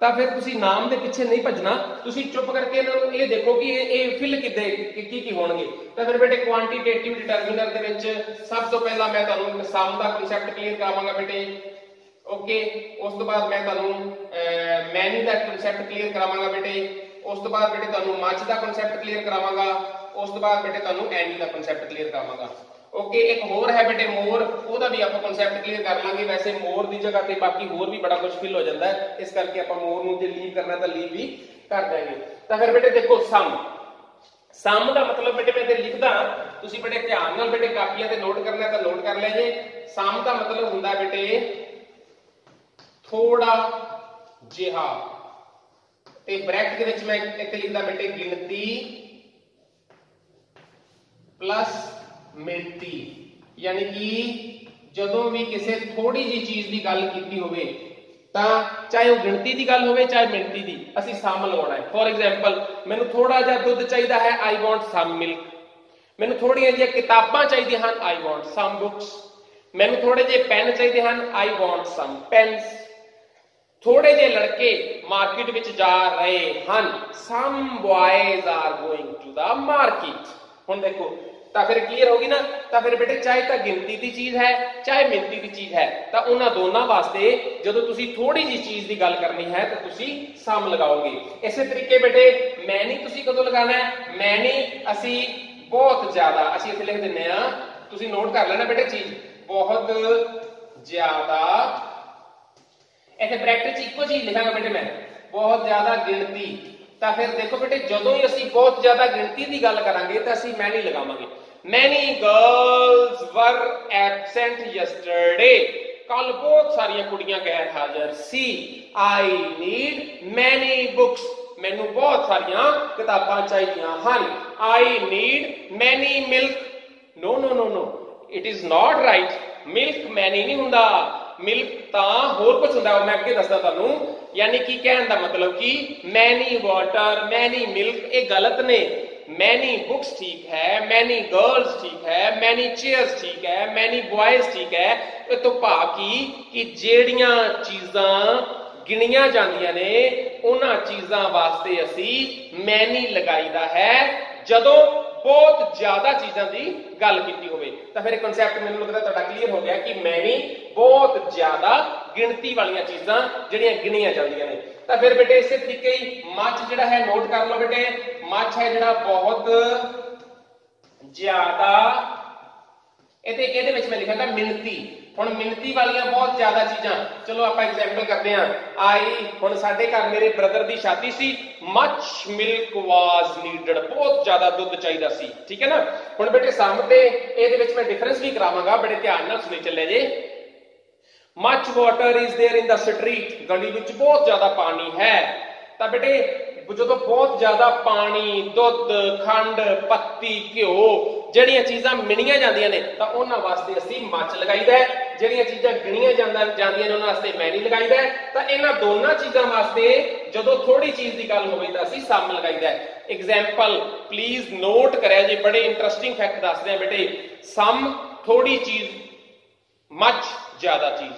Speaker 1: ਤਾਂ ਫਿਰ ਤੁਸੀਂ ਨਾਮ ਦੇ ਪਿੱਛੇ ਨਹੀਂ ਭੱਜਣਾ, ਤੁਸੀਂ ਚੁੱਪ ਕਰਕੇ ਇਹਨਾਂ ਨੂੰ ਇਹ ਦੇਖੋ ਕਿ ਇਹ ਫਿਲ ਕਿੱਦੇ ਕੀ ਹੋਣਗੇ। ਤਾਂ ਫਿਰ ਬੇਟੇ ਕੁਆਂਟੀਟੇਟਿਵ ਡਿਟਰਮੀਨਰ ਦੇ ਵਿੱਚ ਸਭ ਤੋਂ ਪਹਿਲਾਂ ਮੈਂ ਤੁਹਾਨੂੰ ਸਮ ਦਾ ਕਨਸੈਪਟ ਕਲੀਅਰ ਕਰਾਵਾਂਗਾ ਬੇਟੇ ਓਕੇ। ਉਸ ਤੋਂ ਬਾਅਦ ਮੈਂ ਤੁਹਾਨੂੰ ਮੈਨੀ ਦਾ ਕਨਸੈਪਟ ਕਲੀਅਰ ਕਰਾਵਾਂਗਾ ਬੇਟੇ। ਉਸ ਤੋਂ ਬਾਅਦ ਬੇਟੇ ਤੁਹਾਨੂੰ ਮੱਚ ਦਾ ਕਨਸੈਪਟ ਕਲੀਅਰ ਕਰਾਵਾਂਗਾ। ਉਸ ਤੋਂ ਬਾਅਦ ਬੇਟੇ ਤੁਹਾਨੂੰ ਐਨੀ ਦਾ ਕਨਸੈਪਟ ਕਲੀਅਰ ਕਰਾਵਾਂਗਾ ਓਕੇ। ਇੱਕ ਹੋਰ ਹੈ ਬੇਟੇ ਮੋਰ, ਉਹਦਾ ਵੀ ਆਪਾਂ ਕਨਸੈਪਟ ਕਲੀਅਰ ਕਰ ਲਾਂਗੇ। ਵੈਸੇ ਮੋਰ ਦੀ ਜਗ੍ਹਾ ਤੇ ਬਾਕੀ ਹੋਰ ਵੀ ਬੜਾ ਕੁਝ ਫਿਲ ਹੋ ਜਾਂਦਾ ਹੈ, ਇਸ ਕਰਕੇ ਆਪਾਂ ਮੋਰ ਨੂੰ ਜੇ ਲੀਵ ਕਰਨਾ ਤਾਂ ਲੀਵ ਵੀ ਕਰ ਦਾਂਗੇ। ਤਾਂ ਫਿਰ ਬੇਟੇ ਦੇਖੋ ਸਮ ਦਾ ਮਤਲਬ ਬੇਟੇ ਮੈਂ ਤੇ ਲਿਖਦਾ, ਤੁਸੀਂ ਬੜੇ ਧਿਆਨ ਨਾਲ ਬੇਟੇ ਕਾਪੀਆਂ ਤੇ ਨੋਟ ਕਰਨਾ ਤਾਂ ਨੋਟ ਕਰ ਲਿਆ ਜੇ। ਸਮ ਦਾ ਮਤਲਬ ਹੁੰਦਾ ਬੇਟੇ ਥੋੜਾ ਜਿਹਾ, ਤੇ ਬ੍ਰੈਕਟ ਦੇ ਵਿੱਚ ਮੈਂ ਇੱਥੇ ਲਿਖਦਾ ਬੇਟੇ ਗਿਣਤੀ ਪਲੱਸ ਮਿਣਤੀ। ਯਾਨੀ ਕਿ ਜਦੋਂ ਵੀ ਕਿਸੇ ਥੋੜੀ ਜੀ ਚੀਜ਼ ਦੀ ਗੱਲ ਕੀਤੀ ਹੋਵੇ ਤਾਂ ਚਾਹੇ ਉਹ ਗਿਣਤੀ ਦੀ ਗੱਲ ਹੋਵੇ ਚਾਹੇ ਮਿਣਤੀ ਦੀ, ਅਸੀਂ ਸਮ ਲਗਾਉਣਾ ਹੈ। ਫੋਰ ਐਗਜ਼ਾਮਪਲ ਮੈਨੂੰ ਥੋੜਾ ਜਿਹਾ ਦੁੱਧ ਚਾਹੀਦਾ ਹੈ, ਆਈ ਵਾਂਟ ਸਮ ਮਿਲਕ। ਮੈਨੂੰ ਥੋੜੀਆਂ ਜਿਹੀਆਂ ਕਿਤਾਬਾਂ ਚਾਹੀਦੀਆਂ ਹਨ, ਆਈ ਵਾਂਟ ਸਮ ਬੁੱਕਸ। ਮੈਨੂੰ ਥੋੜੇ ਜਿਹੇ ਪੈਨ ਚਾਹੀਦੇ ਹਨ, ਆਈ ਵਾਂਟ ਸਮ ਪੈਨਸ। ਥੋੜੇ ਜਿਹੇ ਲੜਕੇ ਮਾਰਕੀਟ ਵਿੱਚ ਜਾ ਰਹੇ ਹਨ, some boys are going to the market. ਹੁਣ ਦੇਖੋ ਤਾਂ ਫਿਰ ਕਲੀਅਰ ਹੋਗੀ ਨਾ। ਤਾਂ ਫਿਰ ਬੇਟੇ ਚਾਹੇ ਤਾਂ ਗਿਣਤੀ ਦੀ ਚੀਜ਼ ਹੈ ਚਾਹੇ ਮਿਣਤੀ ਦੀ ਚੀਜ਼ ਹੈ, ਤਾਂ ਉਹਨਾਂ ਦੋਨਾਂ ਵਾਸਤੇ ਜਦੋਂ ਤੁਸੀਂ ਥੋੜੀ ਜੀ ਚੀਜ਼ ਦੀ ਗੱਲ ਕਰਨੀ ਹੈ ਤਾਂ ਤੁਸੀਂ ਸਮ ਲਗਾਓਗੇ। ਇਸੇ ਤਰੀਕੇ ਬੇਟੇ ਮੈਨੀ ਤੁਸੀਂ ਕਦੋਂ ਲਗਾਉਣਾ ਹੈ, ਮੈਨੀ ਅਸੀਂ ਬਹੁਤ ਜ਼ਿਆਦਾ, ਅਸੀਂ ਇੱਥੇ ਲਿਖ ਦਿੰਨੇ ਆ, ਤੁਸੀਂ ਨੋਟ ਕਰ ਲੈਣਾ ਬੇਟੇ ਚੀਜ਼, ਬਹੁਤ ਜ਼ਿਆਦਾ। ਇੱਥੇ ਬ੍ਰੈਕਟ 'ਚ ਇੱਕੋ ਚੀਜ਼ ਲਿਖਾਂਗਾ ਬੇਟੇ ਮੈਂ, ਬਹੁਤ ਜ਼ਿਆਦਾ ਗਿਣਤੀ। ਤਾਂ ਫਿਰ ਦੇਖੋ ਬੇਟੇ ਜਦੋਂ ਹੀ ਅਸੀਂ ਬਹੁਤ ਜ਼ਿਆਦਾ ਗਿਣਤੀ ਦੀ ਗੱਲ ਕਰਾਂਗੇ ਤਾਂ ਅਸੀਂ ਮੈਨੀ ਲਗਾਵਾਂਗੇ। Many girls were absent yesterday। ਕੱਲ ਬਹੁਤ ਸਾਰੀਆਂ ਕੁੜੀਆਂ ਗੈਰ ਹਾਜ਼ਰ ਸੀ। I need many books। ਮੈਨੂੰ ਬਹੁਤ ਸਾਰੀਆਂ ਕਿਤਾਬਾਂ ਚਾਹੀਦੀਆਂ ਹਨ। I need many milk। No no no no, it is not right। milk many ਨਹੀਂ ਹੁੰਦਾ, ਮਿਲਕ ਤਾਂ ਹੋਰ ਕੁਝ ਹੁੰਦਾ, ਉਹ ਮੈਂ ਅੱਗੇ ਦੱਸਦਾ ਤੁਹਾਨੂੰ। ਯਾਨੀ ਕਿ ਕਹਿਣ ਦਾ ਮਤਲਬ ਕਿ ਮੈਨੀ ਵਾਟਰ ਮੈਨੀ ਮਿਲਕ ਇਹ ਗਲਤ ਨੇ। ਮੈਨੀ ਬੁక్స్ ਠੀਕ ਹੈ, ਮੈਨੀ ਗਰਲਸ ਠੀਕ ਹੈ, ਮੈਨੀ ਚੇਅਰਸ ਠੀਕ ਹੈ, ਮੈਨੀ ਬॉयਜ਼ ਠੀਕ ਹੈ। ਇਹ ਤੋਂ ਭਾਵ ਕਿ ਜਿਹੜੀਆਂ ਚੀਜ਼ਾਂ ਗਿਣੀਆਂ ਜਾਂਦੀਆਂ ਨੇ ਉਹਨਾਂ ਚੀਜ਼ਾਂ ਵਾਸਤੇ ਅਸੀਂ ਮੈਨੀ ਲਗਾਈਦਾ ਹੈ ਜਦੋਂ ਬਹੁਤ ਜ਼ਿਆਦਾ ਚੀਜ਼ਾਂ ਦੀ ਗੱਲ ਕੀਤੀ ਹੋਵੇ। ਤਾਂ ਫਿਰ ਇਹ ਕਨਸੈਪਟ ਮੈਨੂੰ ਲੱਗਦਾ ਤੁਹਾਡਾ ਕਲੀਅਰ ਹੋ ਗਿਆ ਕਿ ਮੈਨੀ ਬਹੁਤ ਜ਼ਿਆਦਾ ਗਿਣਤੀ ਵਾਲੀਆਂ ਚੀਜ਼ਾਂ ਜਿਹੜੀਆਂ ਗਿਣੀਆਂ ਜਾਂਦੀਆਂ ਨੇ। ਤਾਂ ਫਿਰ ਬੇਟੇ ਇਸੇ ਤਰੀਕੇ ਹੀ ਮੱਚ ਜਿਹੜਾ ਹੈ ਨੋਟ ਕਰ ਲਓ ਬੇਟੇ। ਮੱਚ ਹੈ ਜਿਹੜਾ ਬਹੁਤ ज्यादा ਇਹਦੇ ਵਿੱਚ ਮੈਂ ਲਿਖਾਂਗਾ ਮਿਣਤੀ। ਹੁਣ ਮਿਣਤੀ ਵਾਲੀਆਂ ਬਹੁਤ ਜ਼ਿਆਦਾ ਚੀਜ਼ਾਂ, ਚਲੋ ਆਪਾਂ ਐਗਜ਼ਾਮਪਲ ਕਰਦੇ ਹਾਂ। ਹੁਣ ਸਾਡੇ ਘਰ ਮੇਰੇ ਬ੍ਰਦਰ ਦੀ ਸ਼ਾਦੀ ਸੀ, ਮੱਚ ਮਿਲਕ ਵਾਸ ਨੀਡਡ, ਬਹੁਤ ਜ਼ਿਆਦਾ ਦੁੱਧ ਚਾਹੀਦਾ ਸੀ, ਠੀਕ ਹੈ ਨਾ। ਹੁਣ ਬੇਟੇ ਸਮ ਤੇ ਇਹਦੇ ਵਿੱਚ ਮੈਂ ਡਿਫਰੈਂਸ ਵੀ ਕਰਾਵਾਂਗਾ, ਬੜੇ ਧਿਆਨ ਨਾਲ ਸੁਣੀ ਚੱਲੇ ਜੇ। Much water is there in the street, ਗਲੀ ਵਿੱਚ ਬਹੁਤ ਜ਼ਿਆਦਾ ਪਾਣੀ ਹੈ। ਤਾਂ ਬੇਟੇ ਜਦੋਂ ਬਹੁਤ ਜ਼ਿਆਦਾ ਪਾਣੀ, ਦੁੱਧ, ਖੰਡ, ਪੱਤੀ, ਘਿਓ ਜਿਹੜੀਆਂ ਚੀਜ਼ਾਂ ਮਿਣੀਆਂ ਜਾਂਦੀਆਂ ਨੇ ਤਾਂ ਉਹਨਾਂ ਵਾਸਤੇ ਅਸੀਂ ਮੱਚ ਲਗਾਈਦਾ ਹੈ। ਜਿਹੜੀਆਂ ਚੀਜ਼ਾਂ ਗਿਣੀਆਂ ਜਾਂਦੀਆਂ ਨੇ ਉਹਨਾਂ ਵਾਸਤੇ ਮੈਨੀ ਲਗਾਈਦਾ ਹੈ। ਤਾਂ ਇਹਨਾਂ ਦੋਨਾਂ ਚੀਜ਼ਾਂ ਵਾਸਤੇ ਜਦੋਂ ਥੋੜੀ ਚੀਜ਼ ਦੀ ਗੱਲ ਹੋਵੇ ਤਾਂ ਅਸੀਂ ਸਮ ਲਗਾਈਦਾ ਹੈ। एग्जाम्पल प्लीज नोट करें जी, बड़े इंटरेस्टिंग फैक्ट दस रहे हैं बेटे। सम थोड़ी चीज, मच ज्यादा चीज,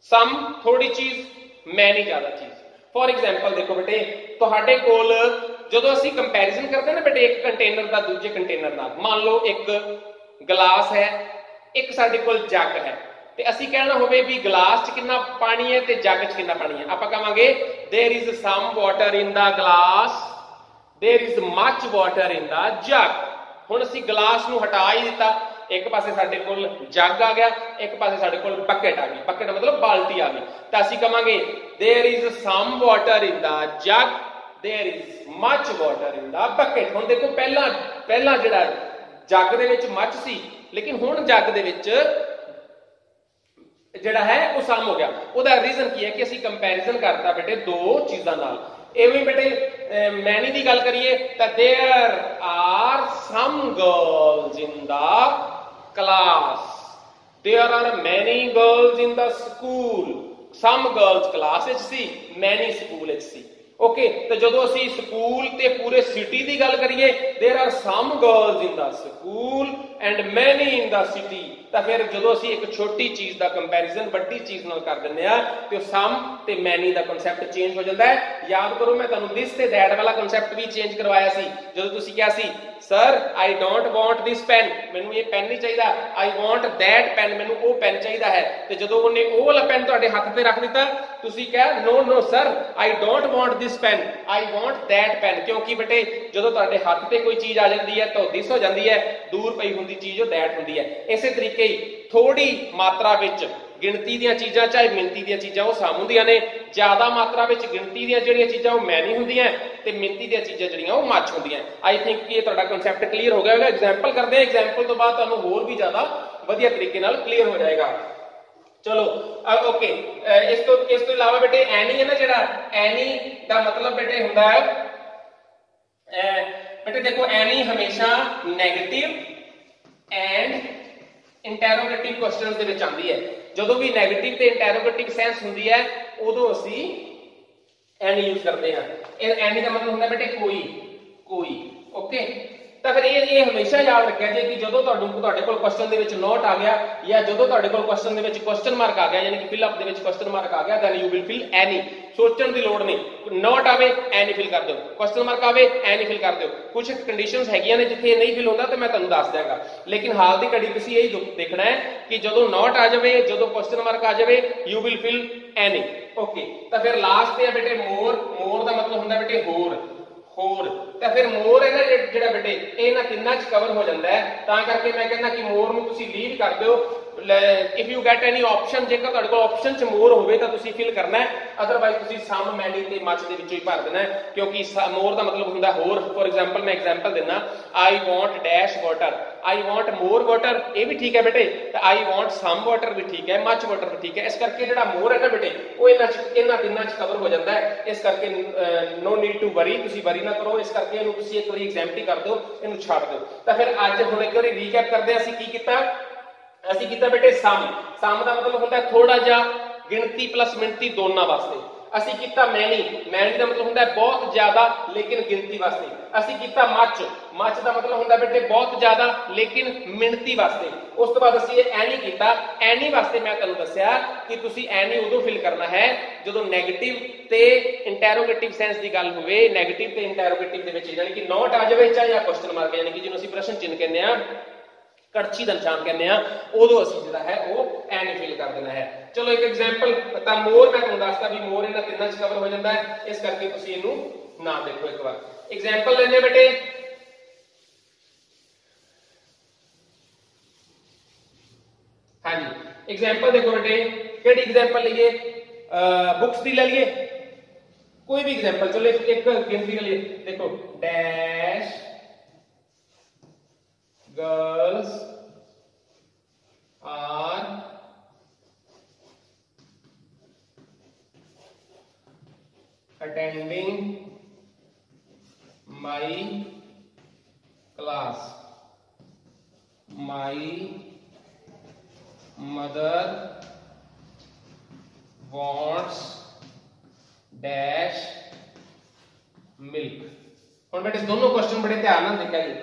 Speaker 1: सम थोड़ी चीज मैनी ज्यादा चीज। फॉर एग्जाम्पल देखो बेटे, तुहाडे कोल जदों असीं कंपैरिजन करते हैं ना बेटे एक कंटेनर का दूजे कंटेनर नाल, मान लो एक गिलास है, एक साडे कोल जग है, ते असीं कहना होवे भी गिलास च कितना पानी है ते जग च कितना पानी है, आपां कहांगे there is some water in the glass, there is much water in the jug. हुण असीं गिलास नूं हटा ही दिता, एक पासे साडे कोल जग आ गया, एक पासे साडे कोल बकेट आ गई, बकेट मतलब बाल्टी आ गई, तां असीं कहांगे there is some water in the jug, there is much water in the bucket. हुण देखो पहला जिहड़ा जग दे विच मच सी, लेकिन हुण जग दे विच जिहड़ा है वो सम हो गया। ਉਹਦਾ रीजन की है कि ਅਸੀਂ कंपैरिजन करता बेटे दो चीज़ां नाल। एवें बेटे मैनी की गल करिए तो there are some girls in the class, there are many girls in the school. Some girls class विच सी, मैनी स्कूल विच सी। ओके, तो जदों असीं स्कूल ते पूरे सिटी की गल करिए, there are some girls in the school and many in the city. तो फिर जो असीं एक छोटी चीज़ का कंपैरिजन वड्डी चीज़ नाल कर दिंदे आ ते सम ते मैनी का कॉन्सैप्ट चेंज हो जाता है। याद करो मैं तुहानूं दिस ते दैट वाला कॉन्सैप्ट भी चेंज करवाया सी जदों तुसीं कहा सी sir I don't want this pen, मैनूं ये पेन नहीं चाहिए, आई वांट दैट पेन, मैनूं वो पेन चाहिए है। तो जदों उन्हें वो वाला पेन तुहाडे हत्थ ते रख दिता, तुसीं कहा no no sir I don't want this pen, I want that pen. क्योंकि बेटे जदों तुहाडे हत्थ ते कोई चीज़ आ जाती है तो दिस हो जाती है, दूर पई हुंदी चीज़ दैट हुंदी है। इसे तरीके थोड़ी मात्रा विच गिणती दीयां चीज़ां चाहे मिणती दीयां चीज़ां वो सम हुंदियां ने, ज्यादा मात्रा विच गिणती दीयां जिहड़ियां चीज़ां वो मैनी हुंदियां ते मिणती दीयां चीज़ां जिहड़ियां वो मच हुंदियां। आई थिंक कि ये तुहाडा कॉन्सैप्ट क्लीयर हो गया होगा। एग्जाम्पल करते हैं, एग्जाम्पल तो बाद तुहानूं होर भी ज्यादा वधिया तरीके नाल क्लीयर हो जाएगा। चलो ओके, इस तो इलावा बेटे एनी है ना, जिहड़ा एनी का मतलब बेटे हुंदा है, बेटे देखो एनी हमेशा नैगेटिव एंड इंटैरोगेटिव क्वेश्चंस दे विच आंदी है। जदों भी नैगेटिव ते इंटैरोगेटिव सेंस हुंदी है उदों असीं एनी यूज करते हैं। एनी का मतलब हुंदा बेटे कोई कोई। ओके, तो फिर ये हमेशा याद रखिया जे कि जदों तुहाडे कोल क्वेश्चन दे विच नॉट आ गया या जदों तुहाडे कोल क्वेश्चन दे विच क्वेश्चन मार्क आ गया, यानी कि फिल अप दे विच क्वेश्चन मार्क आ गया, then you will fill any. सोचण दी लोड़ नहीं, नॉट आवे एनी फिल कर दो, क्वेश्चन मार्क आवे एनी फिल कर दो। कुछ कंडीशंस हैगियां ने जिथे नहीं फिल होंदा तो मैं तुहानूं दस दियांगा, लेकिन हाल दी घड़ी तुसीं यही देखना है कि जदों नॉट आ जावे, जदों क्वेश्चन मार्क आ जावे, you will fill any. Okay, तो फिर लास्ट पे है बेटे मोर। मोर का मतलब हुंदा बेटे होर होर। तो फिर मोर है ना जिहड़ा बेटे इन्हां तिन्नां च कवर हो जाता है, तां करके मैं कहना कि मोर नूं तुसीं लीव कर दिओ। If you gate any option, जेकर तुहाडे कोल ऑप्शन च मोर होवे तां तुसीं फिल करना है, अदरवाइज तुसीं सम मैनी ते मच दे विचों ही भर देना है, क्योंकि मोर का मतलब हुंदा होर। फॉर एग्जाम्पल मैं एग्जाम्पल देना, आई want dash water, I want more water, ये भी ठीक है बेटे, तो आई वांट सम वाटर भी ठीक है, मच वाटर भी ठीक है। इस करके जिहड़ा मोर है ना बेटे वो इन्हां तिन्नां च कवर हो जाता है। इस करके नो नीड टू वरी, तुसीं वरी ना करो। इस करके इहनूं तुसीं एक बारी एग्जाम्पटी कर दो, इहनूं छड्ड दो। तो फिर अज हुण एक बारी रीकैप करदे असीं की कीता। असीं कीता बेटे सम। सम का मतलब होता है थोड़ा जा, गिणती प्लस मिणती दोनों वास्ते। असीं कीता मैनी। मैनी का मतलब होता है बहुत ज्यादा लेकिन गिणती वास्ते। असीं कीता मच। मच का मतलब होता है बेटे बहुत ज्यादा लेकिन मिणती वास्ते। उस तो बाद असीं एनी कीता। एनी वास्ते मैं तुहानूं दस्सिया कि तुसीं एनी उदों फिल करना है जदों नैगेटिव ते इंटैरोगेटिव सेंस की गल होवे। नैगेटिव ते इंटैरोगेटिव दे विच यानी कि नॉट आ जावे चाहे या क्वेश्चन मार्क, यानी कि जिन्हों असीं प्रश्न चिन्ह कहने आ, कड़छी का निशान कहने उदों असीं जिहड़ा है वो एनी फिल कर देना है। चलो एक एग्जाम्पल, तो मोर मैं तुहानूं दसदा भी मोर इन्हां तिन्नां च कवर हो जाता है, इस करके तुसीं इहनूं ना देखो। एक बार एग्जाम्पल लेने बेटे, एग्जाम्पल देखो बेटे, केड़ी एग्जाम्पल लीजिए, बुक्स की ले लिए, कोई भी एग्जाम्पल चलो, एक गिनती के लिए देखो, dash girls are attending my class, my mother wants dash milk. और बेटे दोनों क्वेश्चन बड़े ध्यान से देखा जी,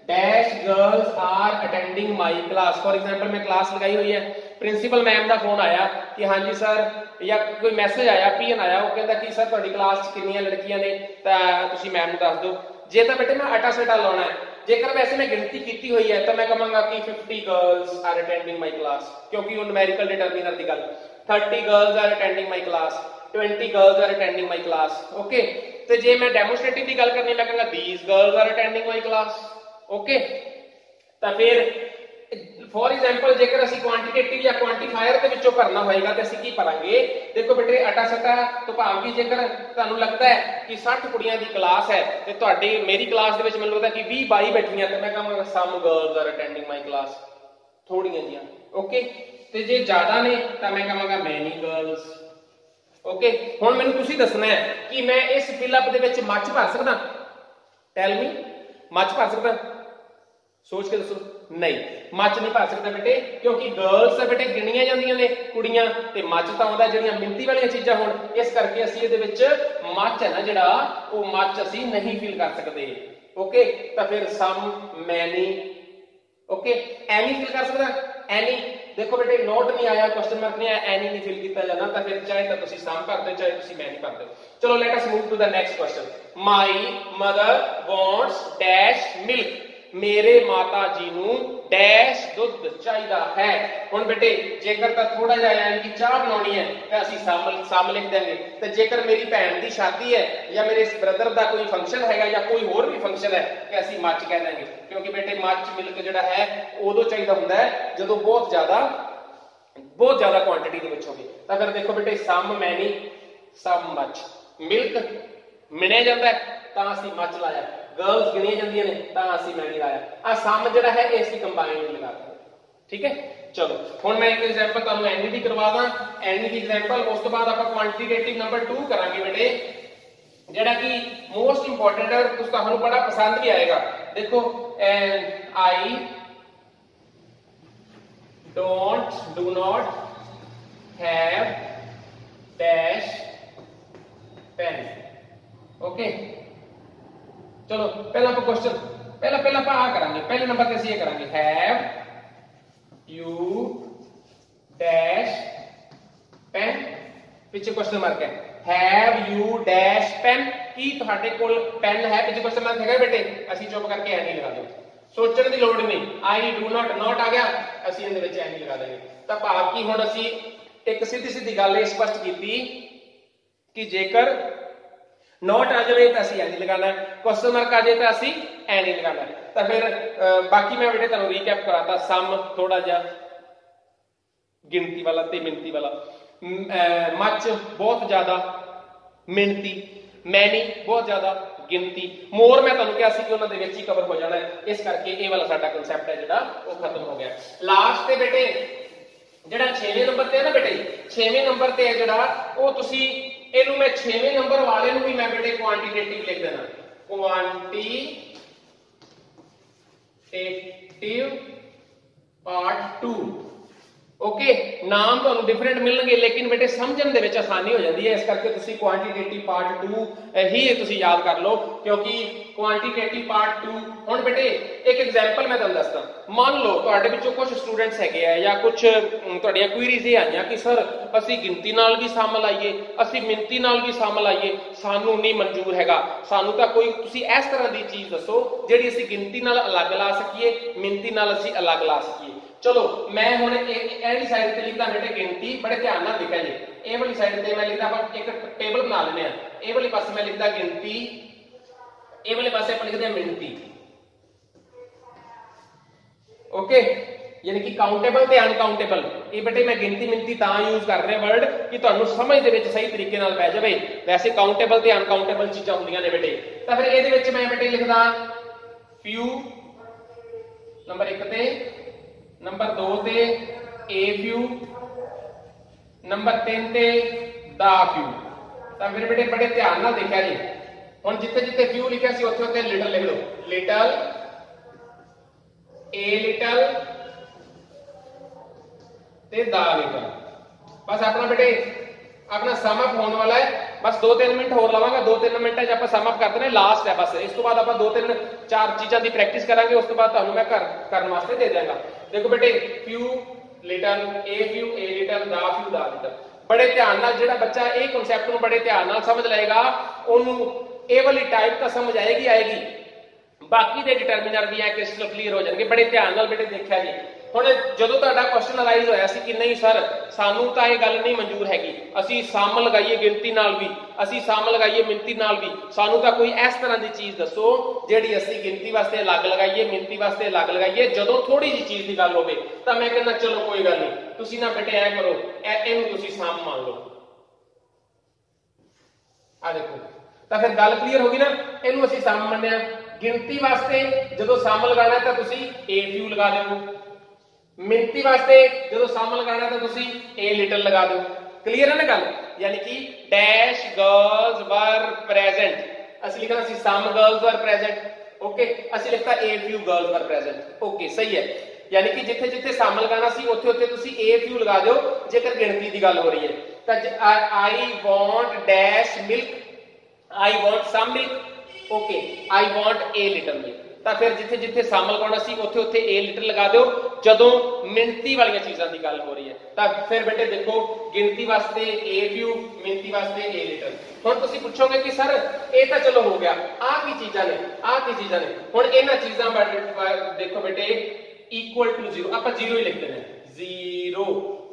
Speaker 1: dash girls are attending my class. For example मैं क्लास लगाई हुई है, प्रिंसीपल मैम का फोन आया कि हाँ जी सर, या कोई मैसेज आया, पीएन आया, वो कहता कि सर तुहाडी क्लास कितनी लड़कियां ने, तुसीं मैम नूं दस दो। जे तो बेटे मैं आटा सटा लाना है, जेकर वैसे मैं गिनती की हुई है तो मैं कहूंगा कि 50 girls are attending my class, क्योंकि वो न्यूमेरिकल डिटरमिनर की गल, 30 girls are attending my class, 20 girls are attending my class. Okay, तो जे मैं डेमोस्ट्रेटिव की गल करनी, मैं कहूंगा these girls are attending my class। Okay, तो फिर फॉर एग्जांपल जेकर ਅਸੀਂ क्वांटिटेटिव या क्वांटिफायर ਦੇ ਵਿੱਚੋਂ ਭਰਨਾ ਹੋਏਗਾ ਤੇ ਅਸੀਂ ਕੀ ਭਰਾਂਗੇ, ਦੇਖੋ ਬੇਟੇ ਅਟਾ ਸਟਾ ਤੋਂ ਭਾਵ ਕਿ ਜੇਕਰ ਤੁਹਾਨੂੰ ਲੱਗਦਾ ਹੈ ਕਿ 60 ਕੁੜੀਆਂ ਦੀ ਕਲਾਸ ਹੈ ਤੇ ਤੁਹਾਡੀ ਮੇਰੀ ਕਲਾਸ ਦੇ ਵਿੱਚ ਮੈਨੂੰ ਲੱਗਦਾ ਕਿ 20 22 ਬੈਠੀਆਂ, ਤੇ ਮੈਂ ਕਹਾਂਗਾ some girls are attending my class, ਥੋੜੀਆਂ ਜੀਆਂ। ਓਕੇ, ਤੇ ਜੇ ਜ਼ਿਆਦਾ ਨੇ ਤਾਂ ਮੈਂ ਕਹਾਂਗਾ ਮੈਨੀ ਗਰਲਸ। ओके, हुण मैनूं तुसीं दसना है कि मैं इस फिलअप दे विच मच भर सकदा, टेल मी, मच भर सकदा, सोच के दसो। नहीं, मच नहीं भर सकदा बेटे, क्योंकि गर्ल्स तां बेटे गिणियां जांदियां ने कुड़ियां, ते मच तां आउंदा जिहड़ियां मिणती वालीआं चीज़ां होण, इस करके असीं इहदे विच मच है ना जिहड़ा ओह मच असीं नहीं फिल कर सकदे। ओके, तां फिर सम, मैनी, ओके, एनी फिल कर सकदा, एनी। देखो बेटे नोट नहीं आया, क्वेश्चन मार्क नहीं आया, एनी नहीं फिल किया जाना, तो फिर चाहे तो तुसी सम कर दो, चाहे तुसी मैनी कर दो। चलो let us move to the next question. My mother wants dash milk, मेरे माता जी नू डैश दुध चाहिदा है। हुण बेटे जेकर तां थोड़ा जिहा यानी कि चाह बनाउणी है तो असीं सम लिख देंगे, तो जेकर मेरी भैन की शादी है या मेरे ब्रदर का कोई फंक्शन है या कोई होर भी फंक्शन है तो असीं मच कह देंगे, क्योंकि बेटे मच मिल्क जिहड़ा है उदों चाहिदा हुंदा है जदों बहुत ज्यादा क्वांटिटी दे विच होवे। तां फिर देखो बेटे सम मैनी, सम मच, मिल्क मिणिया जांदा है तां असीं मच लाया, गर्ल्स गिणिया जांदियां ने तां असीं मैनी लाया। आ सम जिहड़ा है इह असीं कंबाइन लगा देंगे। ठीक है, चलो हुण मैं एक एग्जांपल तुहानूं एनी दी करवा दां, एनी दी एग्जांपल, उस तो बाद आपां क्वांटिटेटिव नंबर 2 करांगे बेटे, जिहड़ा कि मोस्ट इंपोर्टेंट है, तुस तुहानूं बड़ा पसंद भी आएगा। देखो I do not have dash pen. Okay, चलो पहला आप क्वेश्चन पहला आप आ करांगे, पहले नंबर ते असीं ये करांगे, हैव यू डैश पेन, पीछे क्वेश्चन मार्क है, हैव यू डैश पेन, की तुहाडे कोल पेन है, पीछे क्वेश्चन मार्क है बेटे, असीं चुप करके ऐ नहीं लगा दो, सोचने की लोड़ नहीं। आई डू नॉट, नॉट आ गया, असीं इहदे विच ऐ नहीं लगा देंगे। तां भाव कि हुण असीं एक सीधी गल ये स्पष्ट कीती कि जेकर नॉट आ जाए तो असीं ऐ नहीं लगाना, क्वेश्चन मार्क आ जाए तो असीं ऐ नहीं लगाना। तो फिर बाकी मैं बेटे तुहानूं रीकैप कराता, सम थोड़ा जिहा गिनती वाला ते मिणती वाला, मच बहुत ज्यादा मिणती, मैनी बहुत ज्यादा गिनती, मोर मैं तुहानूं कहा सी कि उन्हां दे विच ही कवर हो जाना है, इस करके ये वाला साडा कंसैप्ट है जिहड़ा वो खत्म हो गया। लास्ट ते बेटे जिहड़ा 6वें नंबर ते है ना बेटे, 6वें नंबर ते है जिहड़ा वो तुसीं इहनूं मैं 6वें नंबर वाले नूं भी मैं बेटे क्वांटिटेटिव लिख देना, क्वांटिटेटिव पार्ट 2। ओके, नाम तो डिफरेंट मिलणगे लेकिन बेटे समझण दे विच आसानी हो जाती है, इस करके तुसीं क्वांटिटेटिव पार्ट 2 ही तुसीं याद कर लो, क्योंकि क्वांटिटेटिव पार्ट 2। हुण बेटे एक एग्जांपल मैं तुहानूं दसदा, मान लो तुहाडे विचों कुछ स्टूडेंट्स हैगे आ या कुछ तुहाडीआं क्वेरीज ये आईआं कि सर असीं गिनती नाल भी सम लाइए, असीं मिणती नाल भी सम लाइए, सानूं नहीं मंजूर हैगा, सानूं तां कोई तुसीं इस तरह की चीज़ दसो जिहड़ी असीं गिनती नाल अलग ला सकीए, मिणती नाल असीं अलग ला सकीए। चलो मैं हुण इहदी साइड ते लिखदा बेटे गिनती, बड़े ध्यान नाल लिखा जी, ए वाली साइड ते मैं लिखदा, आप एक टेबल बना लेने आ, ए वाली पासे मैं लिखदा गिनती, ए वाले पासे आप लिखदे मिणती। ओके, यानी कि काउंटेबल ते अनकाउंटेबल ये बेटे मैं गिनती मिनती ता यूज कर रहा वर्ड कि तुहानू समझ दे विच सही तरीके नाल पै जावे। वैसे काउंटेबल ते अनकाउंटेबल चीज़ां हुंदियां ने बेटे। तां फिर इहदे विच मैं बेटे लिखदा फ्यू नंबर 1 ते, नंबर 2 ते ए फ्यू, नंबर 3 ते दा फ्यू। तां फिर बेटे बड़े ध्यान नाल देखिया जी, हुण जिथे जिथे फ्यू लिखिया सी उत्थे उत्थे लिटल लिख दो, लिटल ए लिटल ते दा लिटल। बस अपना बेटे अपना सम अप होने वाला है, बस 2-3 मिनट होर लवांगा, 2-3 मिनट आप सम अप कर देना, लास्ट है बस। इस तो बाद आप 2-3-4 चीज़ों की प्रैक्टिस करांगे, उस तो बाद तुहानू मैं करने वास्ते दे देंगा। देखो बेटे few little a few a little दा फ्यू दा लिटल। बड़े ध्यान नाल जिहड़ा बच्चा ये कॉन्सैप्ट नू बड़े ध्यान नाल समझ लेगा उन्होंने ये वाली टाइप तो समझ आएगी आएगी, बाकी दे डिटरमिनर भी है क्रिस्टल क्लीयर हो जाएंगे। बड़े ध्यान नाल बेटे देखिया जी। हुण जदों तुहाडा क्वेश्चन अराइज होया सी कि नहीं सर सानू तां ये गल नहीं मंजूर हैगी, असीं सम लगाइए गिनती नाल भी, असीं सम लगाइए मिनती नाल भी, सानू तां कोई इस तरह की चीज़ दसो जिहड़ी असीं गिनती वास्ते अलग लगाइए मिनती वास्ते अलग लगाइए। जदों थोड़ी जी चीज़ की गल होवे तां मैं कहना चलो कोई गल नहीं, तुसीं ना बेटे ऐ करो, इहनूं तुसीं सम मान लो। आ देखो तां फिर गल क्लीयर हो गई ना, इहनूं असीं सम मन्निया। गिनती वास्ते जदों सम लगाना तां तुसीं ए फ्यू लगा दिओ, मिनती वास्ते जो सम लगाना तो तुसी ए लिटल लगा दो। क्लियर है ना गल? यानी कि डैश गर्ल्स वर प्रेजेंट, असि लिखना सी some girls were present, okay असि लिखता a few girls were present, okay सही है। यानी कि जिथे जिथे सम लगाना सी उत्थे उत्थे तुसी ए फ्यू लगा दो जेकर गिनती की गल हो रही है। तो I want dash milk, I want some milk, okay I want a little milk. तो फिर जिथे जिथे सम लगाना सी उत्थे उत्थे ए लिटल लगा दो जदों मिनती वाली चीज़ों की गल हो रही है। तो फिर बेटे देखो गिनती वास्ते ए फ्यू, मिनती वास्ते ए लिटल। हुण तुसीं पुछोगे कि सर ये तो चलो हो गया, आ की चीज़ां ने, आ की चीज़ां ने। हुण इन्हां चीज़ां देखो बेटे इक्वल टू जीरो, आप जीरो ही लिख देना, जीरो।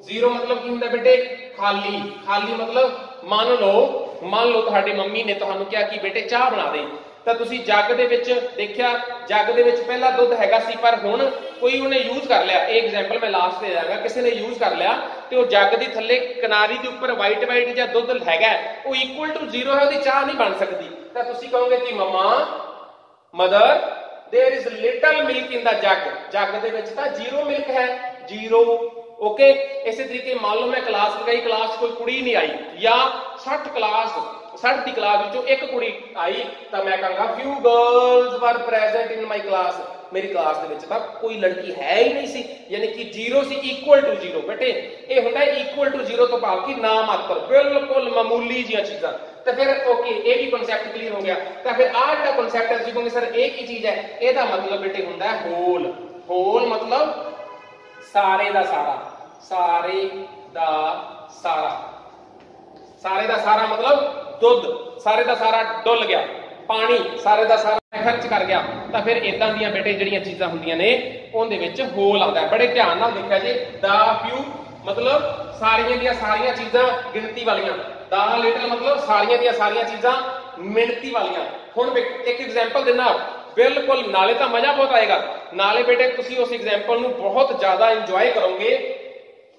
Speaker 1: जीरो मतलब की हुंदा बेटे खाली, खाली मतलब मान लो तुहाडी मम्मी ने तुहानू कहा कि बेटे चाह बना दे, तो तुसी जग दे विच देखिया जग दे विच पहला दुध हैगा सी पर हुण कोई उन्हें यूज कर लिया, एक एग्जाम्पल मैं लास्ट दे देंगा, किसी ने यूज कर लिया तो वो जग दी थल्ले किनारी दे उपर वाइट वाइट जिहा दुध हैगा वो इक्वल टू जीरो है, उसदी चाह नहीं बन सकती। तो तुसी कहोगे कि मम्मा mother there is little milk in the jug, jug दे विच तां जीरो मिल्क है, जीरो, ओके। इसी तरीके मान लो मैं क्लास लगाई, क्लास कोई कुड़ी नहीं आई या 60 की क्लास विचों एक कुड़ी आई तो मैं कहूंगा few girls were present in my class, मेरी क्लास दे विच तां कोई लड़की है ही नहीं सी, यानी कि जीरो सी इक्वल टू जीरो। बेटे ये हुंदा है इक्वल टू जीरो तो भाव की ना मात्र बिल्कुल मामूली जिहियां चीज़ां। तो फिर ओके ये भी कॉन्सैप्ट क्लीयर हो गया। तो फिर आ जिहड़ा कॉन्सैप्ट है कहोगे सर एक ही चीज़ है, ਇਹਦਾ मतलब बेटे हुंदा है होल। होल मतलब सारे दा सारा, सारे दा सारा, सारे दा सारा मतलब दुध सारे दा सारा डुल गया, पानी सारे दा सारा खर्च कर गया। तो फिर इदां दियां बेटे जिहड़ियां चीज़ां हुंदियां ने उहदे विच होल आउंदा है। बड़े ध्यान नाल देखिया जी, दा फ्यू मतलब सारियां दियां सारियां चीज़ां गिनती वालियां, दा लिटल मतलब सारियां दियां सारियां चीज़ां मिणती वालियां। हुण एक एग्जाम्पल देना बिल्कुल, नाले तो मजा बहुत आएगा, नाले बेटे तुसी उस एग्जाम्पल नूं बहुत ज्यादा इंजॉय करोगे,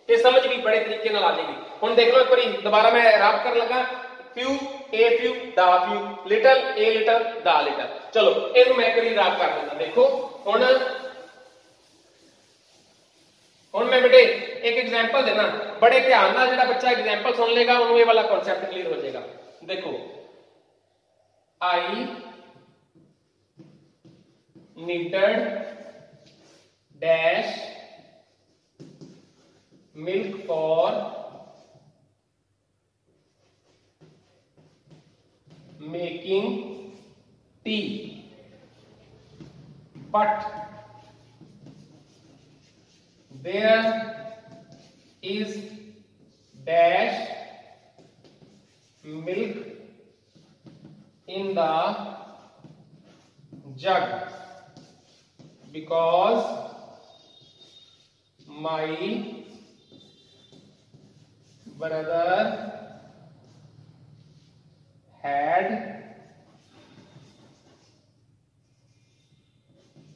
Speaker 1: ये समझ भी बड़े तरीके नाल आ जाएगी। हुण देख लो एक बारी दोबारा मैं रब कर लगा, फ्यू ए फ्यू दा फ्यू, लिटल ए लिटल दा लिटल। चलो इहनूं मैं एक बारी रब कर देना। देखो हुण मैं बेटे एक एग्जाम्पल देना, बड़े ध्यान नाल जिहड़ा बच्चा एग्जाम्पल सुन लेगा उन्होंने ये वाला कॉन्सैप्ट क्लीयर हो जाएगा। देखो आई needed dash milk for making T, but there is dash milk in the jug because my brother had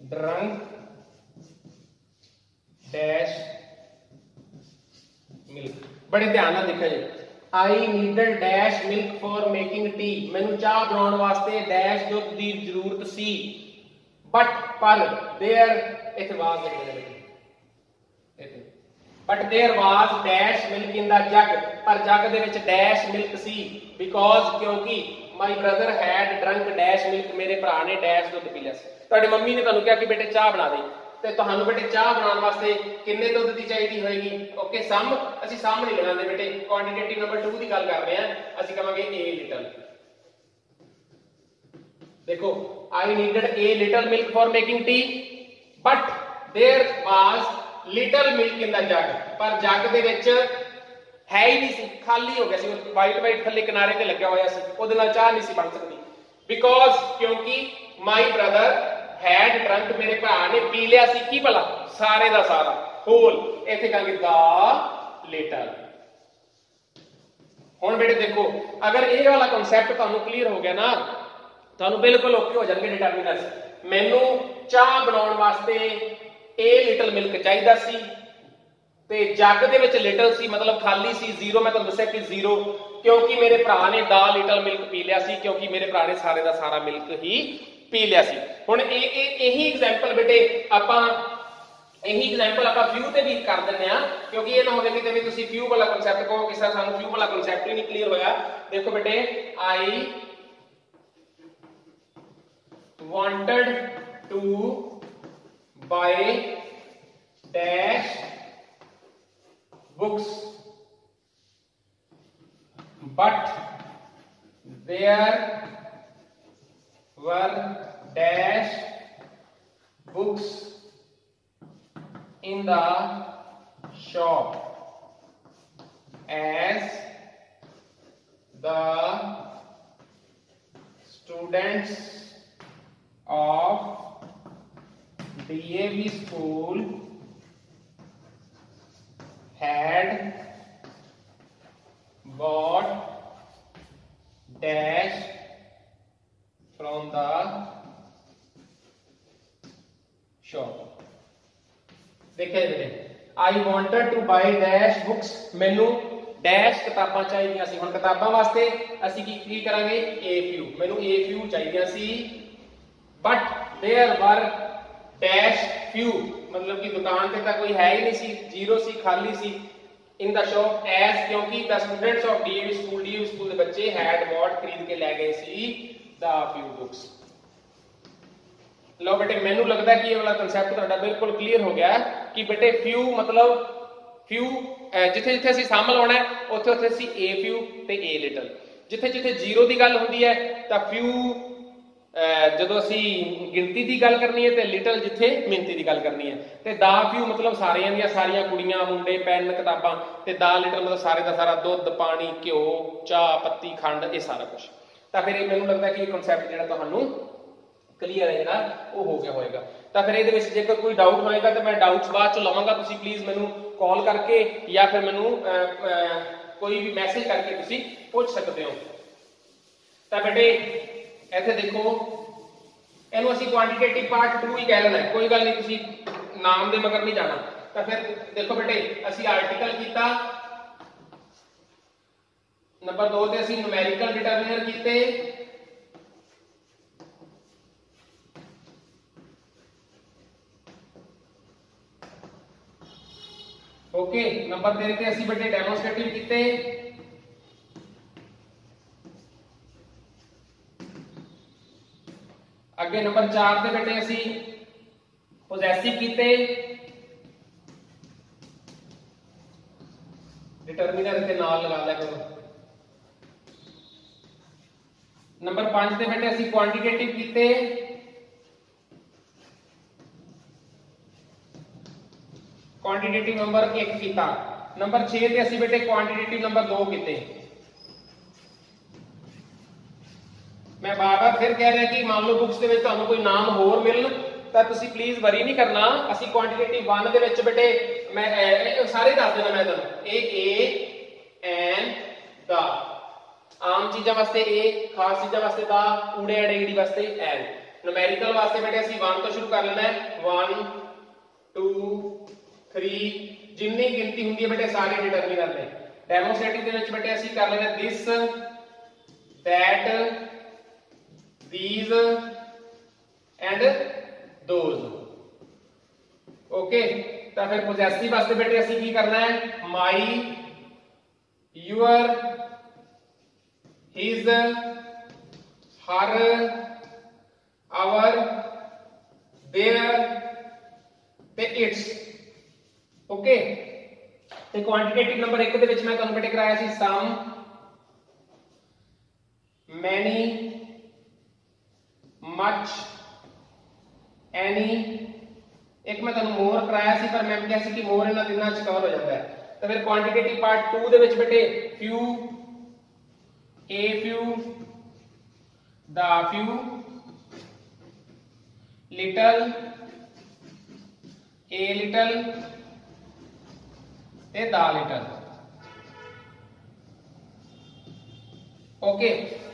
Speaker 1: drunk dash milk. बड़े ध्यान नाल देखियो जी, I needed dash milk for making tea, मैनू चाह बनाउण वास्ते डैश दुध दी जरूरत सी, बट पर देयर इथे was but there was dash milk in the jug, पर जग दे विच डैश मिल्क सी, बिकॉज क्योंकि my brother had drunk dash milk, मेरे भरा ने डैश दुध पी लिया सी। तुहाडी मम्मी ने तुहानू कहा कि बेटे चाह बना दे, ਤੇ ਤੁਹਾਨੂੰ बेटे चाह बनाने वास्ते किन्ने दुध की चाहिए होएगी। ओके सम ਅਸੀਂ सम नहीं लगाते बेटे, क्वांटिटेटिव नंबर 2 की गल कर रहे हैं, ਅਸੀਂ ਕਹਾਂਗੇ a little। देखो I needed a little milk for making tea, but there was little milk in the jug, पर जग ਦੇ ਵਿੱਚ है ही नहीं सी, खाली हो गया सी, वाइट वाइट थल्ले किनारे ते लग्या होया सी, ਉਹਦੇ ਨਾਲ ਚਾਹ नहीं सी बन सकती, बिकॉज क्योंकि my brother हैड ड्रंक, मेरे भरा ने पी लिया सी की भला, सारे दा सारा होल, इथे कहांगे द लिटल। हुण बेटे देखो अगर ये वाला कांसेप्ट तुहानू क्लीयर हो गया ना, तुहानू बिल्कुल ओके हो जाणगे डिटरमिनर्स। मैनू चाह बनाउण वास्ते ए लिटल मिल्क चाहिदा सी, ते जग दे विच लिटल सी मतलब खाली सी, जीरो, मैं तुहानू दस्सिया कि जीरो, क्योंकि मेरे भरा ने द लिटल मिल्क पी लिया सी, क्योंकि मेरे भरा ने सारे दा सारा मिल्क ही पी लिया सी। हुण यही एग्जाम्पल बेटे आपां यही एग्जाम्पल आपां फ्यू ते भी कर दिंदे आ, क्योंकि ये ना होवे कि तुसीं तुसीं फ्यू वाला कांसेप्ट कहो कि सर सानू फ्यू वाला कांसेप्ट ही नहीं क्लियर होया। देखो बेटे I wanted to buy dash books, but there were dash books in the shop, as the students of DAV school had bought dash from the shop। देखिए बेटे I wanted to buy dash books, मैनू dash किताबां चाहिए सी। हुण किताबां वास्ते असीं की करांगे ए फ्यू, मैनू ए फ्यू चाहिए सी, but there were dash few, मतलब कि दुकान पे तां कोई है ही नहीं सी, जीरो सी, खाली सी। इन द शॉप एज, क्योंकि the students of DAV school दे बच्चे हैड बॉट, खरीद के ले गए सी द फ्यू बुक्स। लो बेटे मैनू लगता है कि ये वाला कांसेप्ट तुहाडा बिल्कुल क्लियर हो गया कि बेटे फ्यू मतलब फ्यू जिथे जिथे असीं सम लाउणा है उत्थे उत्थे असीं ए फ्यू ते ए लिटल, जिथे जिथे जीरो की गल हुंदी है तां फ्यू, जदों असीं गिनती की गल करनी है, ते लिटल जिथे मिनती की गल करनी है, ते दा फ्यू मतलब सारियां दियां सारियां कुड़ियां मुंडे पेन किताबां, ते दा लिटल मतलब सारे दा सारा दुध पानी घ्यो चाह पत्ती खंड ये सारा कुछ। तो फिर मैनू लगता है कि कांसेप्ट जिहड़ा तुहानू क्लीयर है जिहड़ा वो हो गया होएगा। तो फिर ये जेकर कोई डाउट होएगा तो मैं डाउट्स बाद च लवांगा, तुसीं प्लीज मैनू कॉल करके या फिर मैनू कोई भी मैसेज करके तुसीं पूछ सकते हो। तो बेटे इत्थे देखो इहनूं असीं क्वांटिटेटिव पार्ट 2 ही कह लेना है, कोई गल नहीं, तुसीं नाम दे मगर नहीं जाना। तो फिर देखो बेटे असीं आर्टिकल कीता, नंबर 2 ते असीं न्यूमेरिकल डिटरमिनर कीते, ओके। नंबर 3 ते असीं बेटे डेमोन्स्ट्रेटिव कीते, अगे नंबर 4 ते बेटे असीं पोजेसिव कीते, डिटरमिनर के नाल लगा लिया करो। नंबर 5 ते बेटे असीं क्वांटिटेटिव कीते, क्वांटिटेटिव नंबर 1 कीता। नंबर 6 ते असीं बेटे क्वांटिटेटिव नंबर 2 कीते। मैं बार-बार फिर कह रहा कि मान लो बुक्स दे विच तुहानू कोई नाम होर मिलन तां तुसीं प्लीज वरी नहीं करना, असीं क्वांटिटेटिव 1 दे विच बेटे मैं सारे दस देना, मैं तुहानू ए एन द, आम चीज़ां वास्ते ए, खास चीज़ां वास्ते द, ऊड़े अड़े ईड़ी वास्ते एन। न्यूमेरिकल वास्ते बेटे असीं 1 तो शुरू कर लेना है, 1 2 3 ਜਿੰਨੀ ਗਿਣਤੀ ਹੁੰਦੀ ਹੈ ਬੇਟੇ ਸਾਰੇ ਡਿਟਰਮੀਨਰ ਨੇ। ਡੈਮੋਸਟ੍ਰੇਟਿਵ ਦੇ ਵਿੱਚ ਬੇਟੇ ਅਸੀਂ ਕਰ ਲੈਂਦੇ this that these and those। Okay तो फिर पोजेसिव वास्ते बेटे ਅਸੀਂ ਕੀ ਕਰਨਾ है my your his her our their ਤੇ its। ओके ਤੇ ਕੁਆਂਟੀਟੇਟਿਵ ਨੰਬਰ 1 ਦੇ ਵਿੱਚ ਮੈਂ ਤੁਹਾਨੂੰ ਬੇਟੇ ਕਰਾਇਆ ਸੀ some many much any। एक मैं ਤੁਹਾਨੂੰ ਮੋਰ ਕਰਾਇਆ ਸੀ ਪਰ ਮੈਂ ਕਿਹਾ ਸੀ ਕਿ ਮੋਰ ਇਹਨਾਂ ਤਿੰਨਾਂ ਚ ਕਵਰ ਹੋ ਜਾਂਦਾ ਹੈ। ਤਾਂ ਫਿਰ ਕੁਆਂਟੀਟੇਟਿਵ ਪਾਰਟ 2 ਦੇ ਵਿੱਚ ਬੇਟੇ few a few the few little a little ਤੇ the little। ओके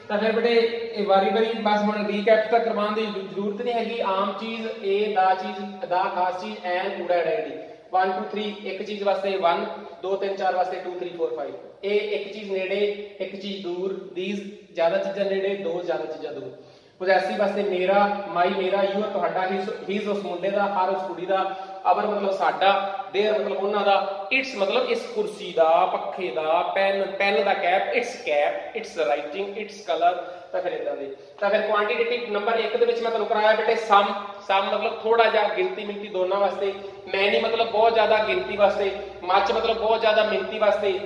Speaker 1: ਤਾਂ ਫਿਰ ਬੇਟੇ ਇਹ ਵਾਰੀ ਬਸ ਹੁਣ ਰੀਕੈਪ ਤਾਂ ਕਰਵਾਉਣ ਦੀ ਜ਼ਰੂਰਤ ਨਹੀਂ ਹੈਗੀ। ਆਮ ਚੀਜ਼ a ਦਾ ਚੀਜ਼ ਦਾ ਖਾਸ ਚੀਜ਼ ਐਨ ਊੜਾ ਐਡੀ 1 2 3 ਇੱਕ ਚੀਜ਼ ਵਾਸਤੇ 1 2 3 4 ਵਾਸਤੇ 2 3 4 5। ਇਹ ਇੱਕ ਚੀਜ਼ ਨੇੜੇ ਇੱਕ ਚੀਜ਼ ਦੂਰ these ਜ਼ਿਆਦਾ ਚੀਜ਼ਾਂ ਨੇੜੇ ਦੋ ਜ਼ਿਆਦਾ ਚੀਜ਼ਾਂ ਦੂਰ। ਪੋਜੈਸਿਵ ਵਾਸਤੇ ਮੇਰਾ ਮਾਈ ਮੇਰਾ ਯੂਅਰ ਤੁਹਾਡਾ ਹੀਜ਼ ਉਸ ਮੁੰਡੇ ਦਾ ਹਰ ਉਸ ਕੁੜੀ ਦਾ ਅਵਰ ਮਤਲਬ ਸਾਡਾ देयर मतलब ਉਹਨਾਂ ਦਾ ਇਟਸ ਮਤਲਬ ਇਸ ਕੁਰਸੀ ਦਾ ਪੱਖੇ ਦਾ ਪੈਨ ਦਾ cap its writing its colour. ਤਾਂ ਫਿਰ ਇਦਾਂ ਦੇ ਤਾਂ ਫਿਰ ਕੁਆਂਟੀਟੇਟਿਵ ਨੰਬਰ 1 ਦੇ ਵਿੱਚ ਮੈਂ ਤੁਹਾਨੂੰ ਕਰਾਇਆ ਬੇਟੇ ਸਮ ਮਤਲਬ ਥੋੜਾ ਜਿਹਾ ਗਿਣਤੀ ਮਿੰਤੀ ਦੋਨਾਂ ਵਾਸਤੇ। ਮੈਨੀ ਮਤਲਬ ਬਹੁਤ ਜ਼ਿਆਦਾ ਗਿਣਤੀ ਵਾਸਤੇ। ਮੱਚ ਮਤਲਬ ਬਹੁਤ ਜ਼ਿਆਦਾ ਮਿੰਤੀ ਵਾਸਤੇ।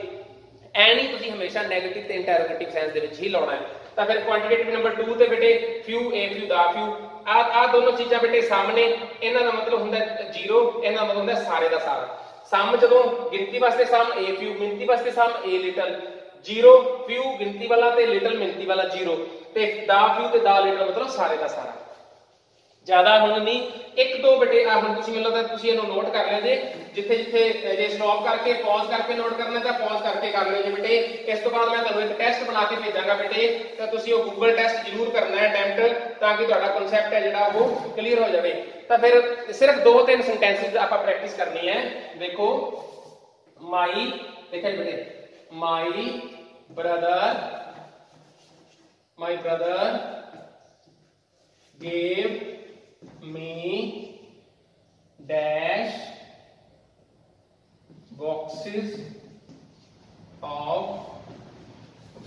Speaker 1: ਐਨੀ ਤੁਸੀਂ ਹਮੇਸ਼ਾ ਨੈਗੇਟਿਵ ਤੇ ਇੰਟਰੋਗੇਟਿਵ ਸੈਂਸ ਦੇ ਵਿੱਚ ਹੀ ਲਾਉਣਾ ਹੈ। ਤਾਂ ਫਿਰ ਕੁਆਂਟੀਟੇਟਿਵ ਨੰਬਰ 2 ਤੇ ਬੇਟੇ few a few the few ਆ ਦੋਨੋਂ ਚੀਜ਼ਾਂ ਬੇਟੇ ਸਾਹਮਣੇ ਇਹਨਾਂ ਦਾ ਮਤਲਬ ਹੁੰਦਾ 0 ਇਹਨਾਂ ਦਾ ਮਤਲਬ ਹੁੰਦਾ ਸਾਰੇ ਦਾ ਸਾਰਾ। ਸਮ ਜਦੋਂ ਗਿਣਤੀ ਵਾਸਤੇ ਸਮ a few ਮਿੰਤੀ ਵਾਸਤੇ ਸਮ a little 0 few ਗਿਣਤੀ ਵਾਲਾ ਤੇ little ਮਿੰਤੀ ਵਾਲਾ 0 ਤੇ the few ਤੇ the little ਮਤਲਬ ਸਾਰੇ ਦਾ ਸਾਰਾ। ਜ਼ਿਆਦਾ ਹੁਣ ਨਹੀਂ 1 2 ਬੇਟੇ ਆ ਹੁਣ ਤੁਸੀਂ ਮੈਨੂੰ ਲੱਗਦਾ ਤੁਸੀਂ ਇਹਨੂੰ ਨੋਟ ਕਰ ਲਿਆ ਜੇ ਜਿੱਥੇ ਜਿੱਥੇ ਜੇ ਸਟਾਪ ਕਰਕੇ ਪੌਜ਼ ਕਰਕੇ ਨੋਟ ਕਰਨਾ ਤਾਂ ਪੌਜ਼ ਕਰਕੇ ਕਰ ਲਿਓ ਜੇ ਬੇਟੇ। ਇਸ ਤੋਂ ਬਾਅਦ ਮੈਂ ਤੁਹਾਨੂੰ ਇੱਕ ਟੈਸਟ ਬਣਾ ਕੇ ਭੇਜਾਂਗਾ ਬੇਟੇ ਤਾਂ ਤੁਸੀਂ ਉਹ ਗੂਗਲ ਟੈਸਟ ਜ਼ਰੂਰ ਕਰਨਾ ਹੈ ਅਟੈਂਪਟ ਤਾਂ ਕਿ ਤੁਹਾਡਾ ਕਨਸੈਪਟ ਹੈ ਜਿਹੜਾ ਉਹ ਕਲੀਅਰ ਹੋ ਜਾਵੇ। ਤਾਂ ਫਿਰ ਸਿਰਫ 2-3 ਸੈਂਟੈਂਸਸ ਆਪਾਂ ਪ੍ਰੈਕਟਿਸ ਕਰਨੀ ਹੈ। ਦੇਖੋ ਮਾਈ ਦੇਖਿਆ ਬੇਟੇ ਮਾਈ brother gave me dash boxes of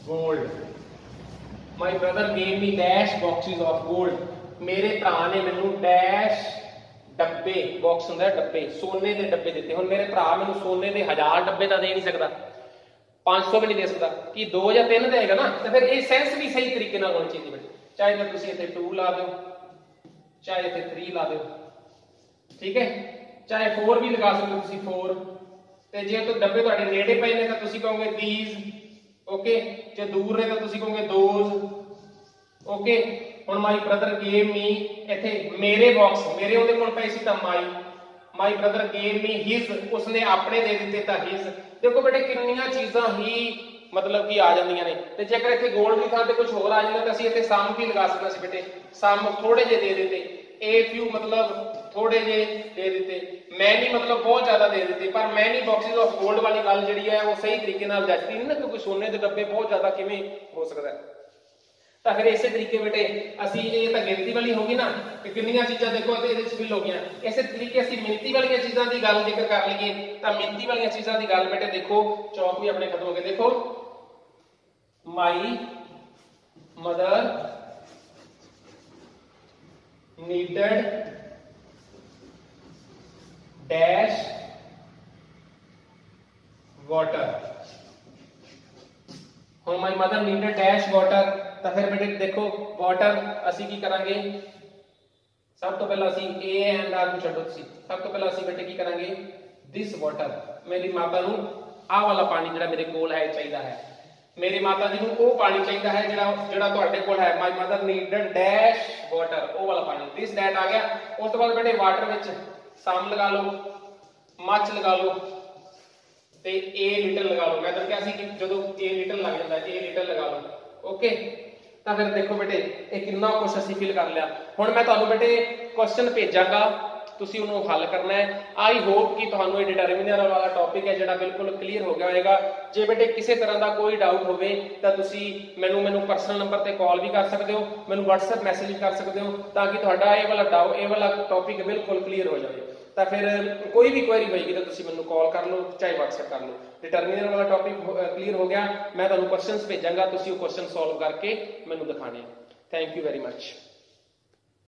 Speaker 1: gold। My brother gave me dash boxes of gold। मेरे भरा ने मैनू dash डब्बे बॉक्स ਹੁੰਦਾ डब्बे सोने ਦੇ डब्बे ਦਿੱਤੇ। ਹੁਣ ਮੇਰੇ ਭਰਾ ਮੈਨੂੰ ਸੋਨੇ ਦੇ 1000 डब्बे ਤਾਂ ਦੇ ਨਹੀਂ ਸਕਦਾ 500 ਵੀ ਨਹੀਂ ਦੇ ਸਕਦਾ ਕਿ 2 ਜਾਂ 3 ਦੇਗਾ ਨਾ। ਤਾਂ ਫਿਰ ਇਹ ਸੈਂਸ ਵੀ ਸਹੀ ਤਰੀਕੇ ਨਾਲ ਹੋਣੀ ਚਾਹੀਦੀ ਬੇਟੇ। ਚਾਹੇ ਤਾਂ ਤੁਸੀਂ ਇੱਥੇ 2 ਲਾ ਦਿਓ ਚਾਹੇ ਇੱਥੇ 3 ਲਾ ਦਿਓ ਠੀਕ ਹੈ। ਚਾਹੇ 4 ਵੀ ਲਗਾ ਸਕਦੇ ਹੋ ਤੁਸੀਂ 4 ਤੇ ਜੇ ਤਾਂ ਡੱਬੇ ਤੁਹਾਡੇ ਨੇੜੇ ਪਏ ਨੇ ਤਾਂ ਤੁਸੀਂ ਕਹੋਗੇ these। ਓਕੇ ਜੇ ਦੂਰ ਨੇ ਤਾਂ ਤੁਸੀਂ ਕਹੋਗੇ those। ਓਕੇ ਹੁਣ ਮਾਈ ਬ੍ਰਦਰ ਗੇਵ ਮੀ ਇੱਥੇ ਮੇਰੇ ਬਾਕਸ ਮੇਰੇ ਉਹਦੇ ਕੋਲ ਪਏ ਸੀ ਤਾਂ ਮਾਈ ਬ੍ਰਦਰ ਗੇਵ ਮੀ ਹਿਸ ਉਸਨੇ ਆਪਣੇ ਦੇ ਦਿੱਤੇ ਤਾਂ ਹਿਸ। ਦੇਖੋ ਬੇਟੇ ਕਿੰਨੀਆਂ ਚੀਜ਼ਾਂ ਹੀ मतलब कि आ जांदियां ने ते जेकर इत्थे गोल्ड की थां ते कुछ होर आ जांदा तां असीं इत्थे सम भी लगा सकदा सी बेटे सम थोड़े जे दे देते ए फ्यू मतलब थोड़े जे दे देते मैनी मतलब बहुत ज्यादा दे देते पर मैनी बॉक्सेस ऑफ गोल्ड वाली गल जिहड़ी है वो सही तरीके नाल जचदी नहीं ना क्योंकि सोने दे डब्बे बहुत ज्यादा किवें हो सकदा है। तो फिर इस तरीके बेटे असी ये तो गिनती वाली होगी ना कि कितनी चीज़ां देखो फिल हो गई इस तरीके असी मिनती वाली चीज़ों की गल जिक्र कर लीए तो मिनती वाली चीज़ों की गल बेटे देखो चौक भी अपने खत्म हो गए। देखो my mother needed dash water. हुण my mother needed dash water तो फिर बेटे देखो वाटर असी की करांगे सब तो पहला असी ए एंड आर को छड्डो तुसी सब तो पहला असी बेटे की करांगे दिस वाटर मेरी माता नू आ वाला पानी जिहड़ा मेरे कोल है चाहिदा है मेरी माता जी नू ओ पानी चाहिदा है जिहड़ा जिहड़ा तुहाडे कोल है my mother needed dash water ओ वाला पानी दिस दैट आ गया। उस तो बाद बेटे वाटर विच सम लगा लो मच लगा लो ते ए लीटर लगा लो मैं तो कहा सी कि जदों ए लीटर लग जांदा ए लीटर लगा लो ओके। तो फिर देखो बेटे ये कितना कुछ असीं फिल कर लिया। हुण मैं तुहानूं बेटे क्वेश्चन भेजांगा ਤੁਸੀਂ ਉਹਨੂੰ ਹੱਲ ਕਰਨਾ ਹੈ। ਆਈ ਹੋਪ ਕਿ ਤੁਹਾਨੂੰ ਇਹ ਡਿਟਰਮੀਨਰ ਵਾਲਾ ਟੌਪਿਕ ਹੈ ਜਿਹੜਾ ਬਿਲਕੁਲ ਕਲੀਅਰ ਹੋ ਗਿਆ ਹੋਵੇਗਾ। ਜੇ ਬੇਟੇ ਕਿਸੇ ਤਰ੍ਹਾਂ ਦਾ ਕੋਈ ਡਾਊਟ ਹੋਵੇ ਤਾਂ ਤੁਸੀਂ ਮੈਨੂੰ ਪਰਸਨਲ ਨੰਬਰ ਤੇ ਕਾਲ ਵੀ ਕਰ ਸਕਦੇ ਹੋ, ਮੈਨੂੰ WhatsApp ਮੈਸੇਜ ਕਰ ਸਕਦੇ ਹੋ, ਤਾਂ ਕਿ ਤੁਹਾਡਾ ਇਹ ਵਾਲਾ ਟੌਪਿਕ ਬਿਲਕੁਲ ਕਲੀਅਰ ਹੋ ਜਾਵੇ। ਤਾਂ ਫਿਰ ਕੋਈ ਵੀ ਕੁਐਰੀ ਹੋਏਗੀ ਤਾਂ ਤੁਸੀਂ ਮੈਨੂੰ ਕਾਲ ਕਰ ਲਓ, ਚਾਹੇ WhatsApp ਕਰ ਲਓ। ਡਿਟਰਮੀਨਰ ਵਾਲਾ ਟੌਪਿਕ ਕਲੀਅਰ ਹੋ ਗਿਆ। ਮੈਂ ਤੁਹਾਨੂੰ ਕੁਐਸਚਨਸ ਭੇਜਾਂਗਾ, ਤੁਸੀਂ ਉਹ ਕੁਐਸਚਨ ਸੋਲਵ ਕਰਕੇ ਮੈਨੂੰ ਦਿਖਾਣੇ। Thank you very much.